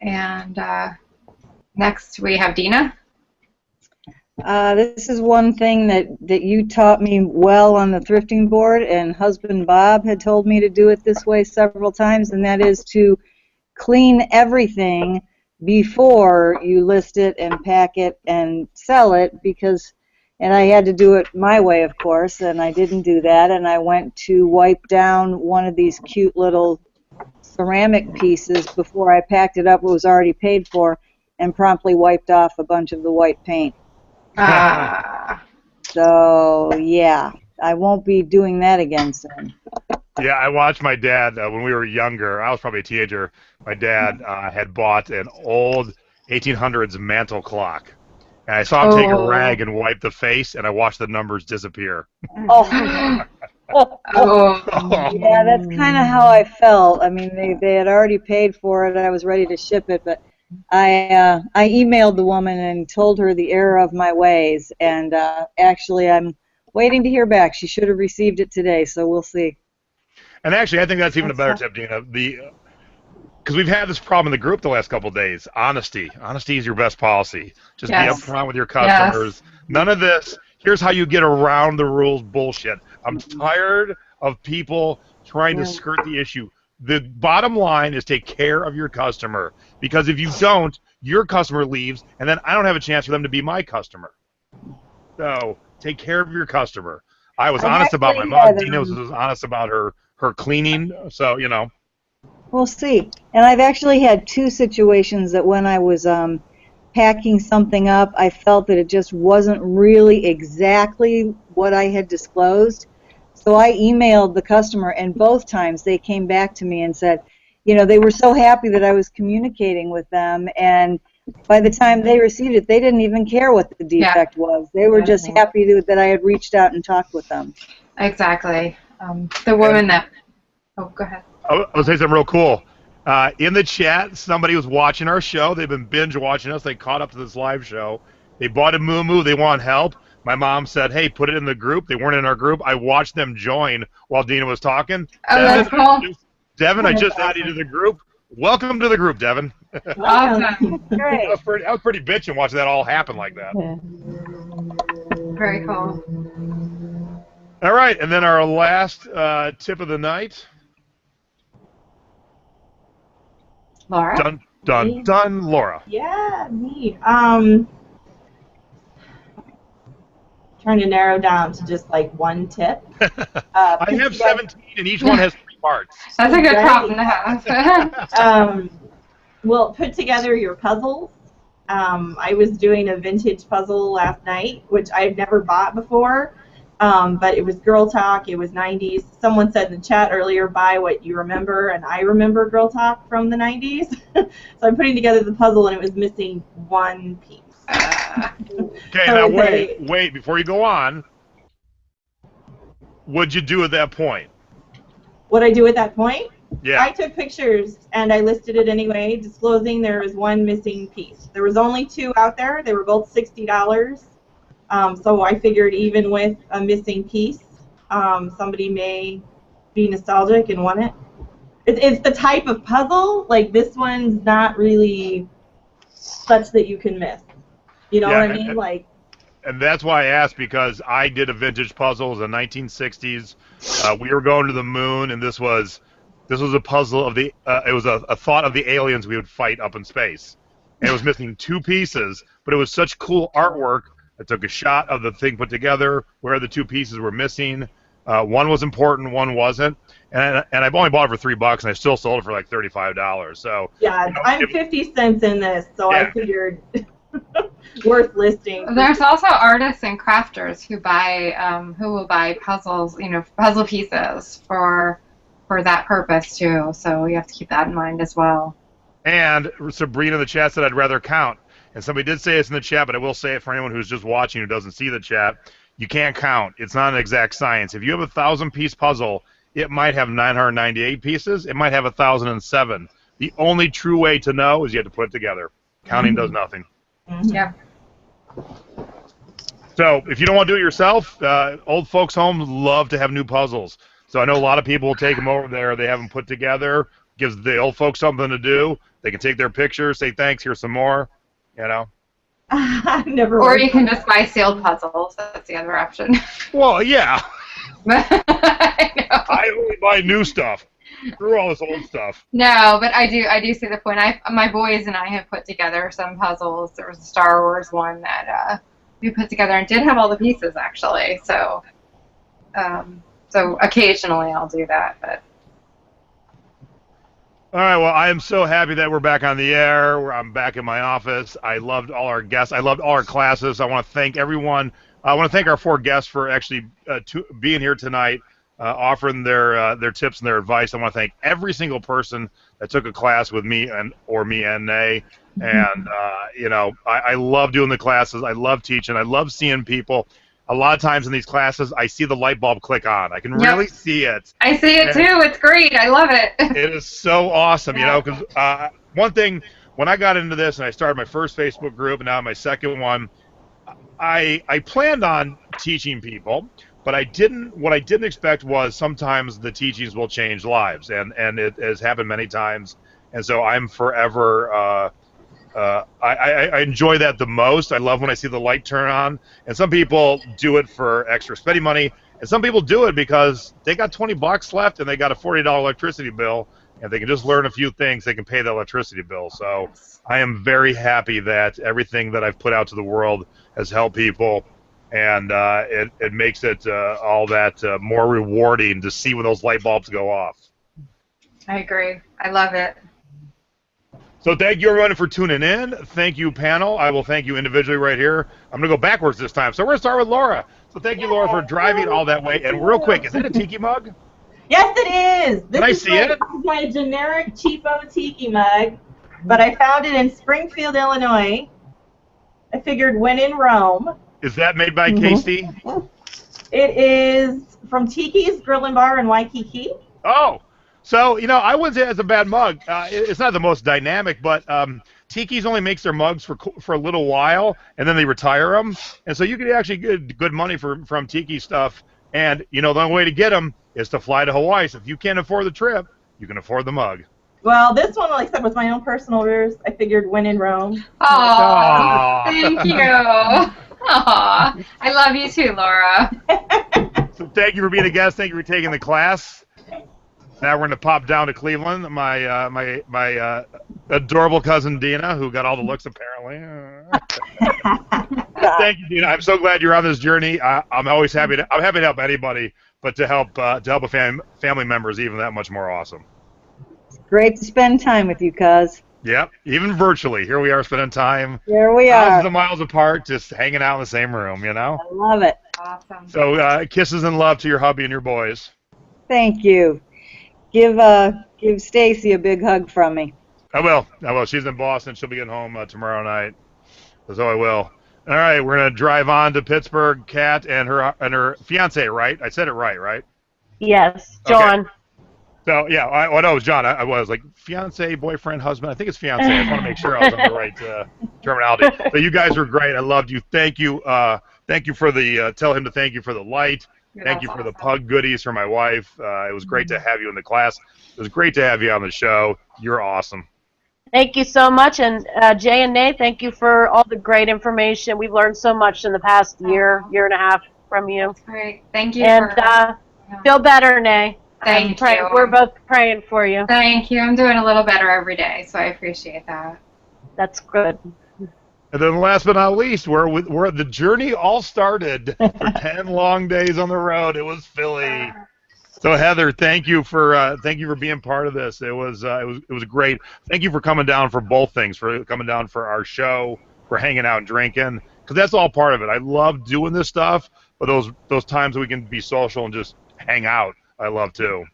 And next we have Dina. This is one thing that you taught me well on the thrifting board, and husband Bob had told me to do it this way several times, and that is to clean everything before you list it and pack it and sell it, and I had to do it my way, of course, and I didn't do that, and I went to wipe down one of these cute little ceramic pieces before I packed it up. It was already paid for, and promptly wiped off a bunch of the white paint. So, yeah, I won't be doing that again soon. Yeah, I watched my dad when we were younger. I was probably a teenager. My dad had bought an old 1800s mantle clock. And I saw him take a rag and wipe the face, and I watched the numbers disappear. Yeah, that's kind of how I felt. I mean, they had already paid for it. I was ready to ship it, but I emailed the woman and told her the error of my ways, and actually I'm waiting to hear back. She should have received it today, so we'll see. And actually, I think that's even a better tip, Dina. Because we've had this problem in the group the last couple of days. Honesty. Honesty is your best policy. Just be upfront with your customers. None of this, here's how you get around the rules bullshit. I'm tired of people trying to skirt the issue. The bottom line is take care of your customer. Because if you don't, your customer leaves, and then I don't have a chance for them to be my customer. So take care of your customer. I was I honest about my actually mug. had, Dina was honest about her cleaning. So, you know. We'll see. And I've actually had two situations that when I was packing something up, I felt that it just wasn't really exactly what I had disclosed. So I emailed the customer, and both times they came back to me and said, you know, they were so happy that I was communicating with them, and by the time they received it, they didn't even care what the defect was. They were just happy that I had reached out and talked with them. Exactly. The woman that... Oh, go ahead. I'll say something real cool. In the chat, somebody was watching our show. They've been binge watching us. They caught up to this live show. They bought a moo-moo. They want help. My mom said, hey, put it in the group. They weren't in our group. I watched them join while Dina was talking. Oh, that's cool. Devin, I just added you to the group. Welcome to the group, Devin. Awesome. Great. I was pretty bitching watching that all happen like that. Very cool. All right, and then our last tip of the night. Laura? Dun, dun, dun, Laura. Yeah, me. Trying to narrow down to just like one tip. I have 17, and each one has 3 parts. That's a good problem to have. Well, put together your puzzles. I was doing a vintage puzzle last night, which I've never bought before, but it was Girl Talk. It was 90s. Someone said in the chat earlier, buy what you remember, and I remember Girl Talk from the 90s. So I'm putting together the puzzle, and it was missing one piece. Okay, now wait, before you go on, what'd you do at that point? What I do at that point? Yeah. I took pictures, and I listed it anyway, disclosing there was one missing piece. There was only 2 out there. They were both $60. So I figured even with a missing piece, somebody may be nostalgic and want it. It's the type of puzzle, like this one's not really such that you can miss. You know what I mean? And that's why I asked, because I did a vintage puzzle in the 1960s. We were going to the moon, and this was a puzzle of the. It was a thought of the aliens we would fight up in space, and it was missing 2 pieces. But it was such cool artwork. I took a shot of the thing put together where the 2 pieces were missing. One was important, one wasn't, and I've only bought it for $3, and I still sold it for like $35. So yeah, I'm 50 cents in this, so I figured. Worth listing. There's also artists and crafters who will buy puzzles, puzzle pieces for that purpose too. So you have to keep that in mind as well. And Sabrina in the chat said I'd rather count. And somebody did say this in the chat, but I will say it for anyone who's just watching who doesn't see the chat. You can't count. It's not an exact science. If you have a 1,000-piece puzzle, it might have 998 pieces. It might have 1,007. The only true way to know is you have to put it together. Counting does nothing. Yeah. So if you don't want to do it yourself, old folks' homes love to have new puzzles. So I know a lot of people will take them over there. They have them put together. Gives the old folks something to do. They can take their pictures, say thanks, here's some more. Never. Or you can just buy sealed puzzles. That's the other option. Well, yeah. I know. I only buy new stuff. Screw all this old stuff. No, but I do see the point. My boys and I have put together some puzzles. There was a Star Wars one that we put together and did have all the pieces actually. So occasionally I'll do that, but. All right, well, I am so happy that we're back on the air. I'm back in my office. I loved all our guests. I loved all our classes. I want to thank everyone. I want to thank our 4 guests for actually being here tonight, offering their tips and their advice. I want to thank every single person that took a class with me or Nay. And, I love doing the classes. I love teaching. I love seeing people. A lot of times in these classes, I see the light bulb click on. I can really see it. I see it too. It's great. I love it. It is so awesome, because one thing, when I got into this and I started my first Facebook group and now my second one, I planned on teaching people, but what I didn't expect was sometimes the teachings will change lives, and it has happened many times, and so I'm forever I enjoy that the most. I love when I see the light turn on. And some people do it for extra spending money, and some people do it because they got $20 left and they got a $40 electricity bill, and they can just learn a few things. They can pay the electricity bill. So I am very happy that everything that I've put out to the world has helped people. and it makes it all that more rewarding to see when those light bulbs go off. I agree. I love it. So thank you, everyone, for tuning in. Thank you, panel. I will thank you individually right here. I'm going to go backwards this time. So we're going to start with Laura. So thank you, Laura, for driving all that way. And real quick, is that a tiki mug? Yes, it is. Can I see it? This is my generic cheapo tiki mug, but I found it in Springfield, Illinois. I figured when in Rome. Is that made by Casey? It is from Tiki's Grill and Bar in Waikiki. Oh, so, you know, I wouldn't say it's a bad mug. It's not the most dynamic, but Tiki's only makes their mugs for a little while, and then they retire them. And so you can actually get good money from Tiki stuff. And, you know, the only way to get them is to fly to Hawaii. So if you can't afford the trip, you can afford the mug. Well, this one, like I said, was my own personal ruse. I figured when in Rome. Oh, thank you. Aw, I love you too, Laura. So thank you for being a guest. Thank you for taking the class. Now we're going to pop down to Cleveland. My adorable cousin Dina, who got all the looks apparently. Thank you, Dina. I'm so glad you're on this journey. I'm always happy to help anybody, but to help family members even that much more awesome. It's great to spend time with you, cuz. Yep, even virtually. Here we are spending time. Here we thousands are. of miles apart, just hanging out in the same room. You know. I love it. Awesome. So kisses and love to your hubby and your boys. Thank you. Give Stacy a big hug from me. I will. She's in Boston. She'll be getting home tomorrow night. So I will. All right, we're gonna drive on to Pittsburgh. Kat and her fiance, right? I said it right? Yes, John. Okay. So yeah, I know it was John. I was like fiance, boyfriend, husband. I think it's fiance. I just want to make sure I was on the right terminology. So you guys were great. I loved you. Thank you. Thank you for the. Tell him to thank you for the light. Thank you for the pug goodies for my wife. It was great to have you in the class. It was great to have you on the show. You're awesome. Thank you so much. And Jay and Nate, thank you for all the great information. We've learned so much in the past year and a half from you. That's great. Thank you. And feel better, Nay. Thank you. We're both praying for you. Thank you. I'm doing a little better every day, so I appreciate that. That's good. And then last but not least, where the journey all started for 10 long days on the road. It was Philly. So Heather, thank you for being part of this. It was great. Thank you for coming down for both things, for coming down for our show, for hanging out and drinking, because that's all part of it. I love doing this stuff, but those times we can be social and just hang out, I love too.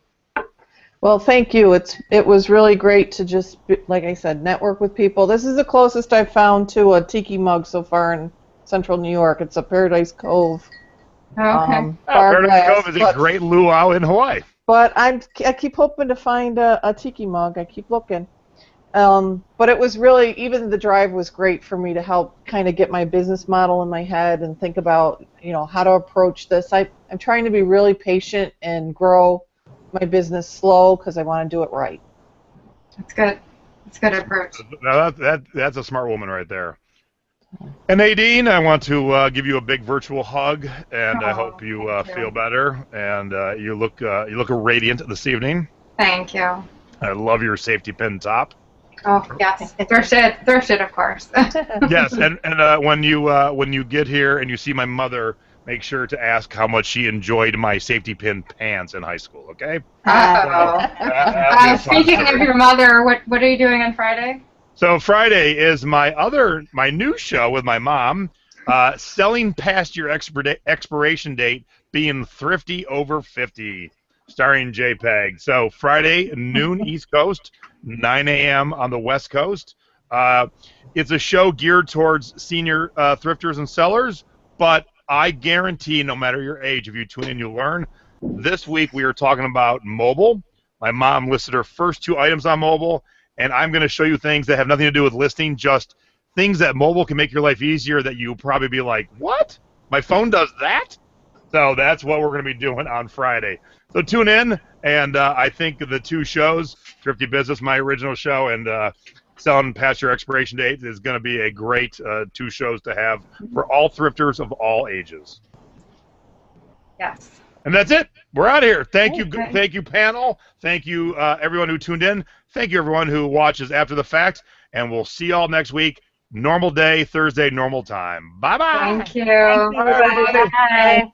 Well, thank you. It was really great to just, like I said, network with people. This is the closest I've found to a tiki mug so far in Central New York. It's a Paradise Cove. Okay. Paradise Cove is a great luau in Hawaii. But I keep hoping to find a tiki mug. I keep looking. But it was really, even the drive was great for me to help kind of get my business model in my head and think about, how to approach this. I'm trying to be really patient and grow my business slow because I want to do it right. That's good. That's a good approach. Now that's a smart woman right there. And Nadine, I want to give you a big virtual hug, and I hope you feel better. And you look radiant this evening. Thank you. I love your safety pin top. Oh yes, thrifted, of course. Yes, and when you get here and you see my mother, make sure to ask how much she enjoyed my safety pin pants in high school. Okay. Speaking of your mother, what are you doing on Friday? So Friday is my new show with my mom, selling past your expiration date, being thrifty over 50, starring JPEG. So Friday, noon East Coast, 9 a.m. on the West Coast. It's a show geared towards senior thrifters and sellers, but I guarantee no matter your age, if you tune in, you'll learn. This week we are talking about mobile. My mom listed her first 2 items on mobile, and I'm going to show you things that have nothing to do with listing, just things that mobile can make your life easier that you'll probably be like, what? My phone does that? So that's what we're going to be doing on Friday. So tune in, and I think the 2 shows, Thrifty Business, my original show, and selling past your expiration date is going to be a great 2 shows to have for all thrifters of all ages. Yes. And that's it. We're out of here. Thank you, panel. Thank you, everyone who tuned in. Thank you, everyone who watches after the fact. And we'll see y'all next week. Normal day, Thursday, normal time. Bye-bye. Thank you. Thanks, everybody. Bye.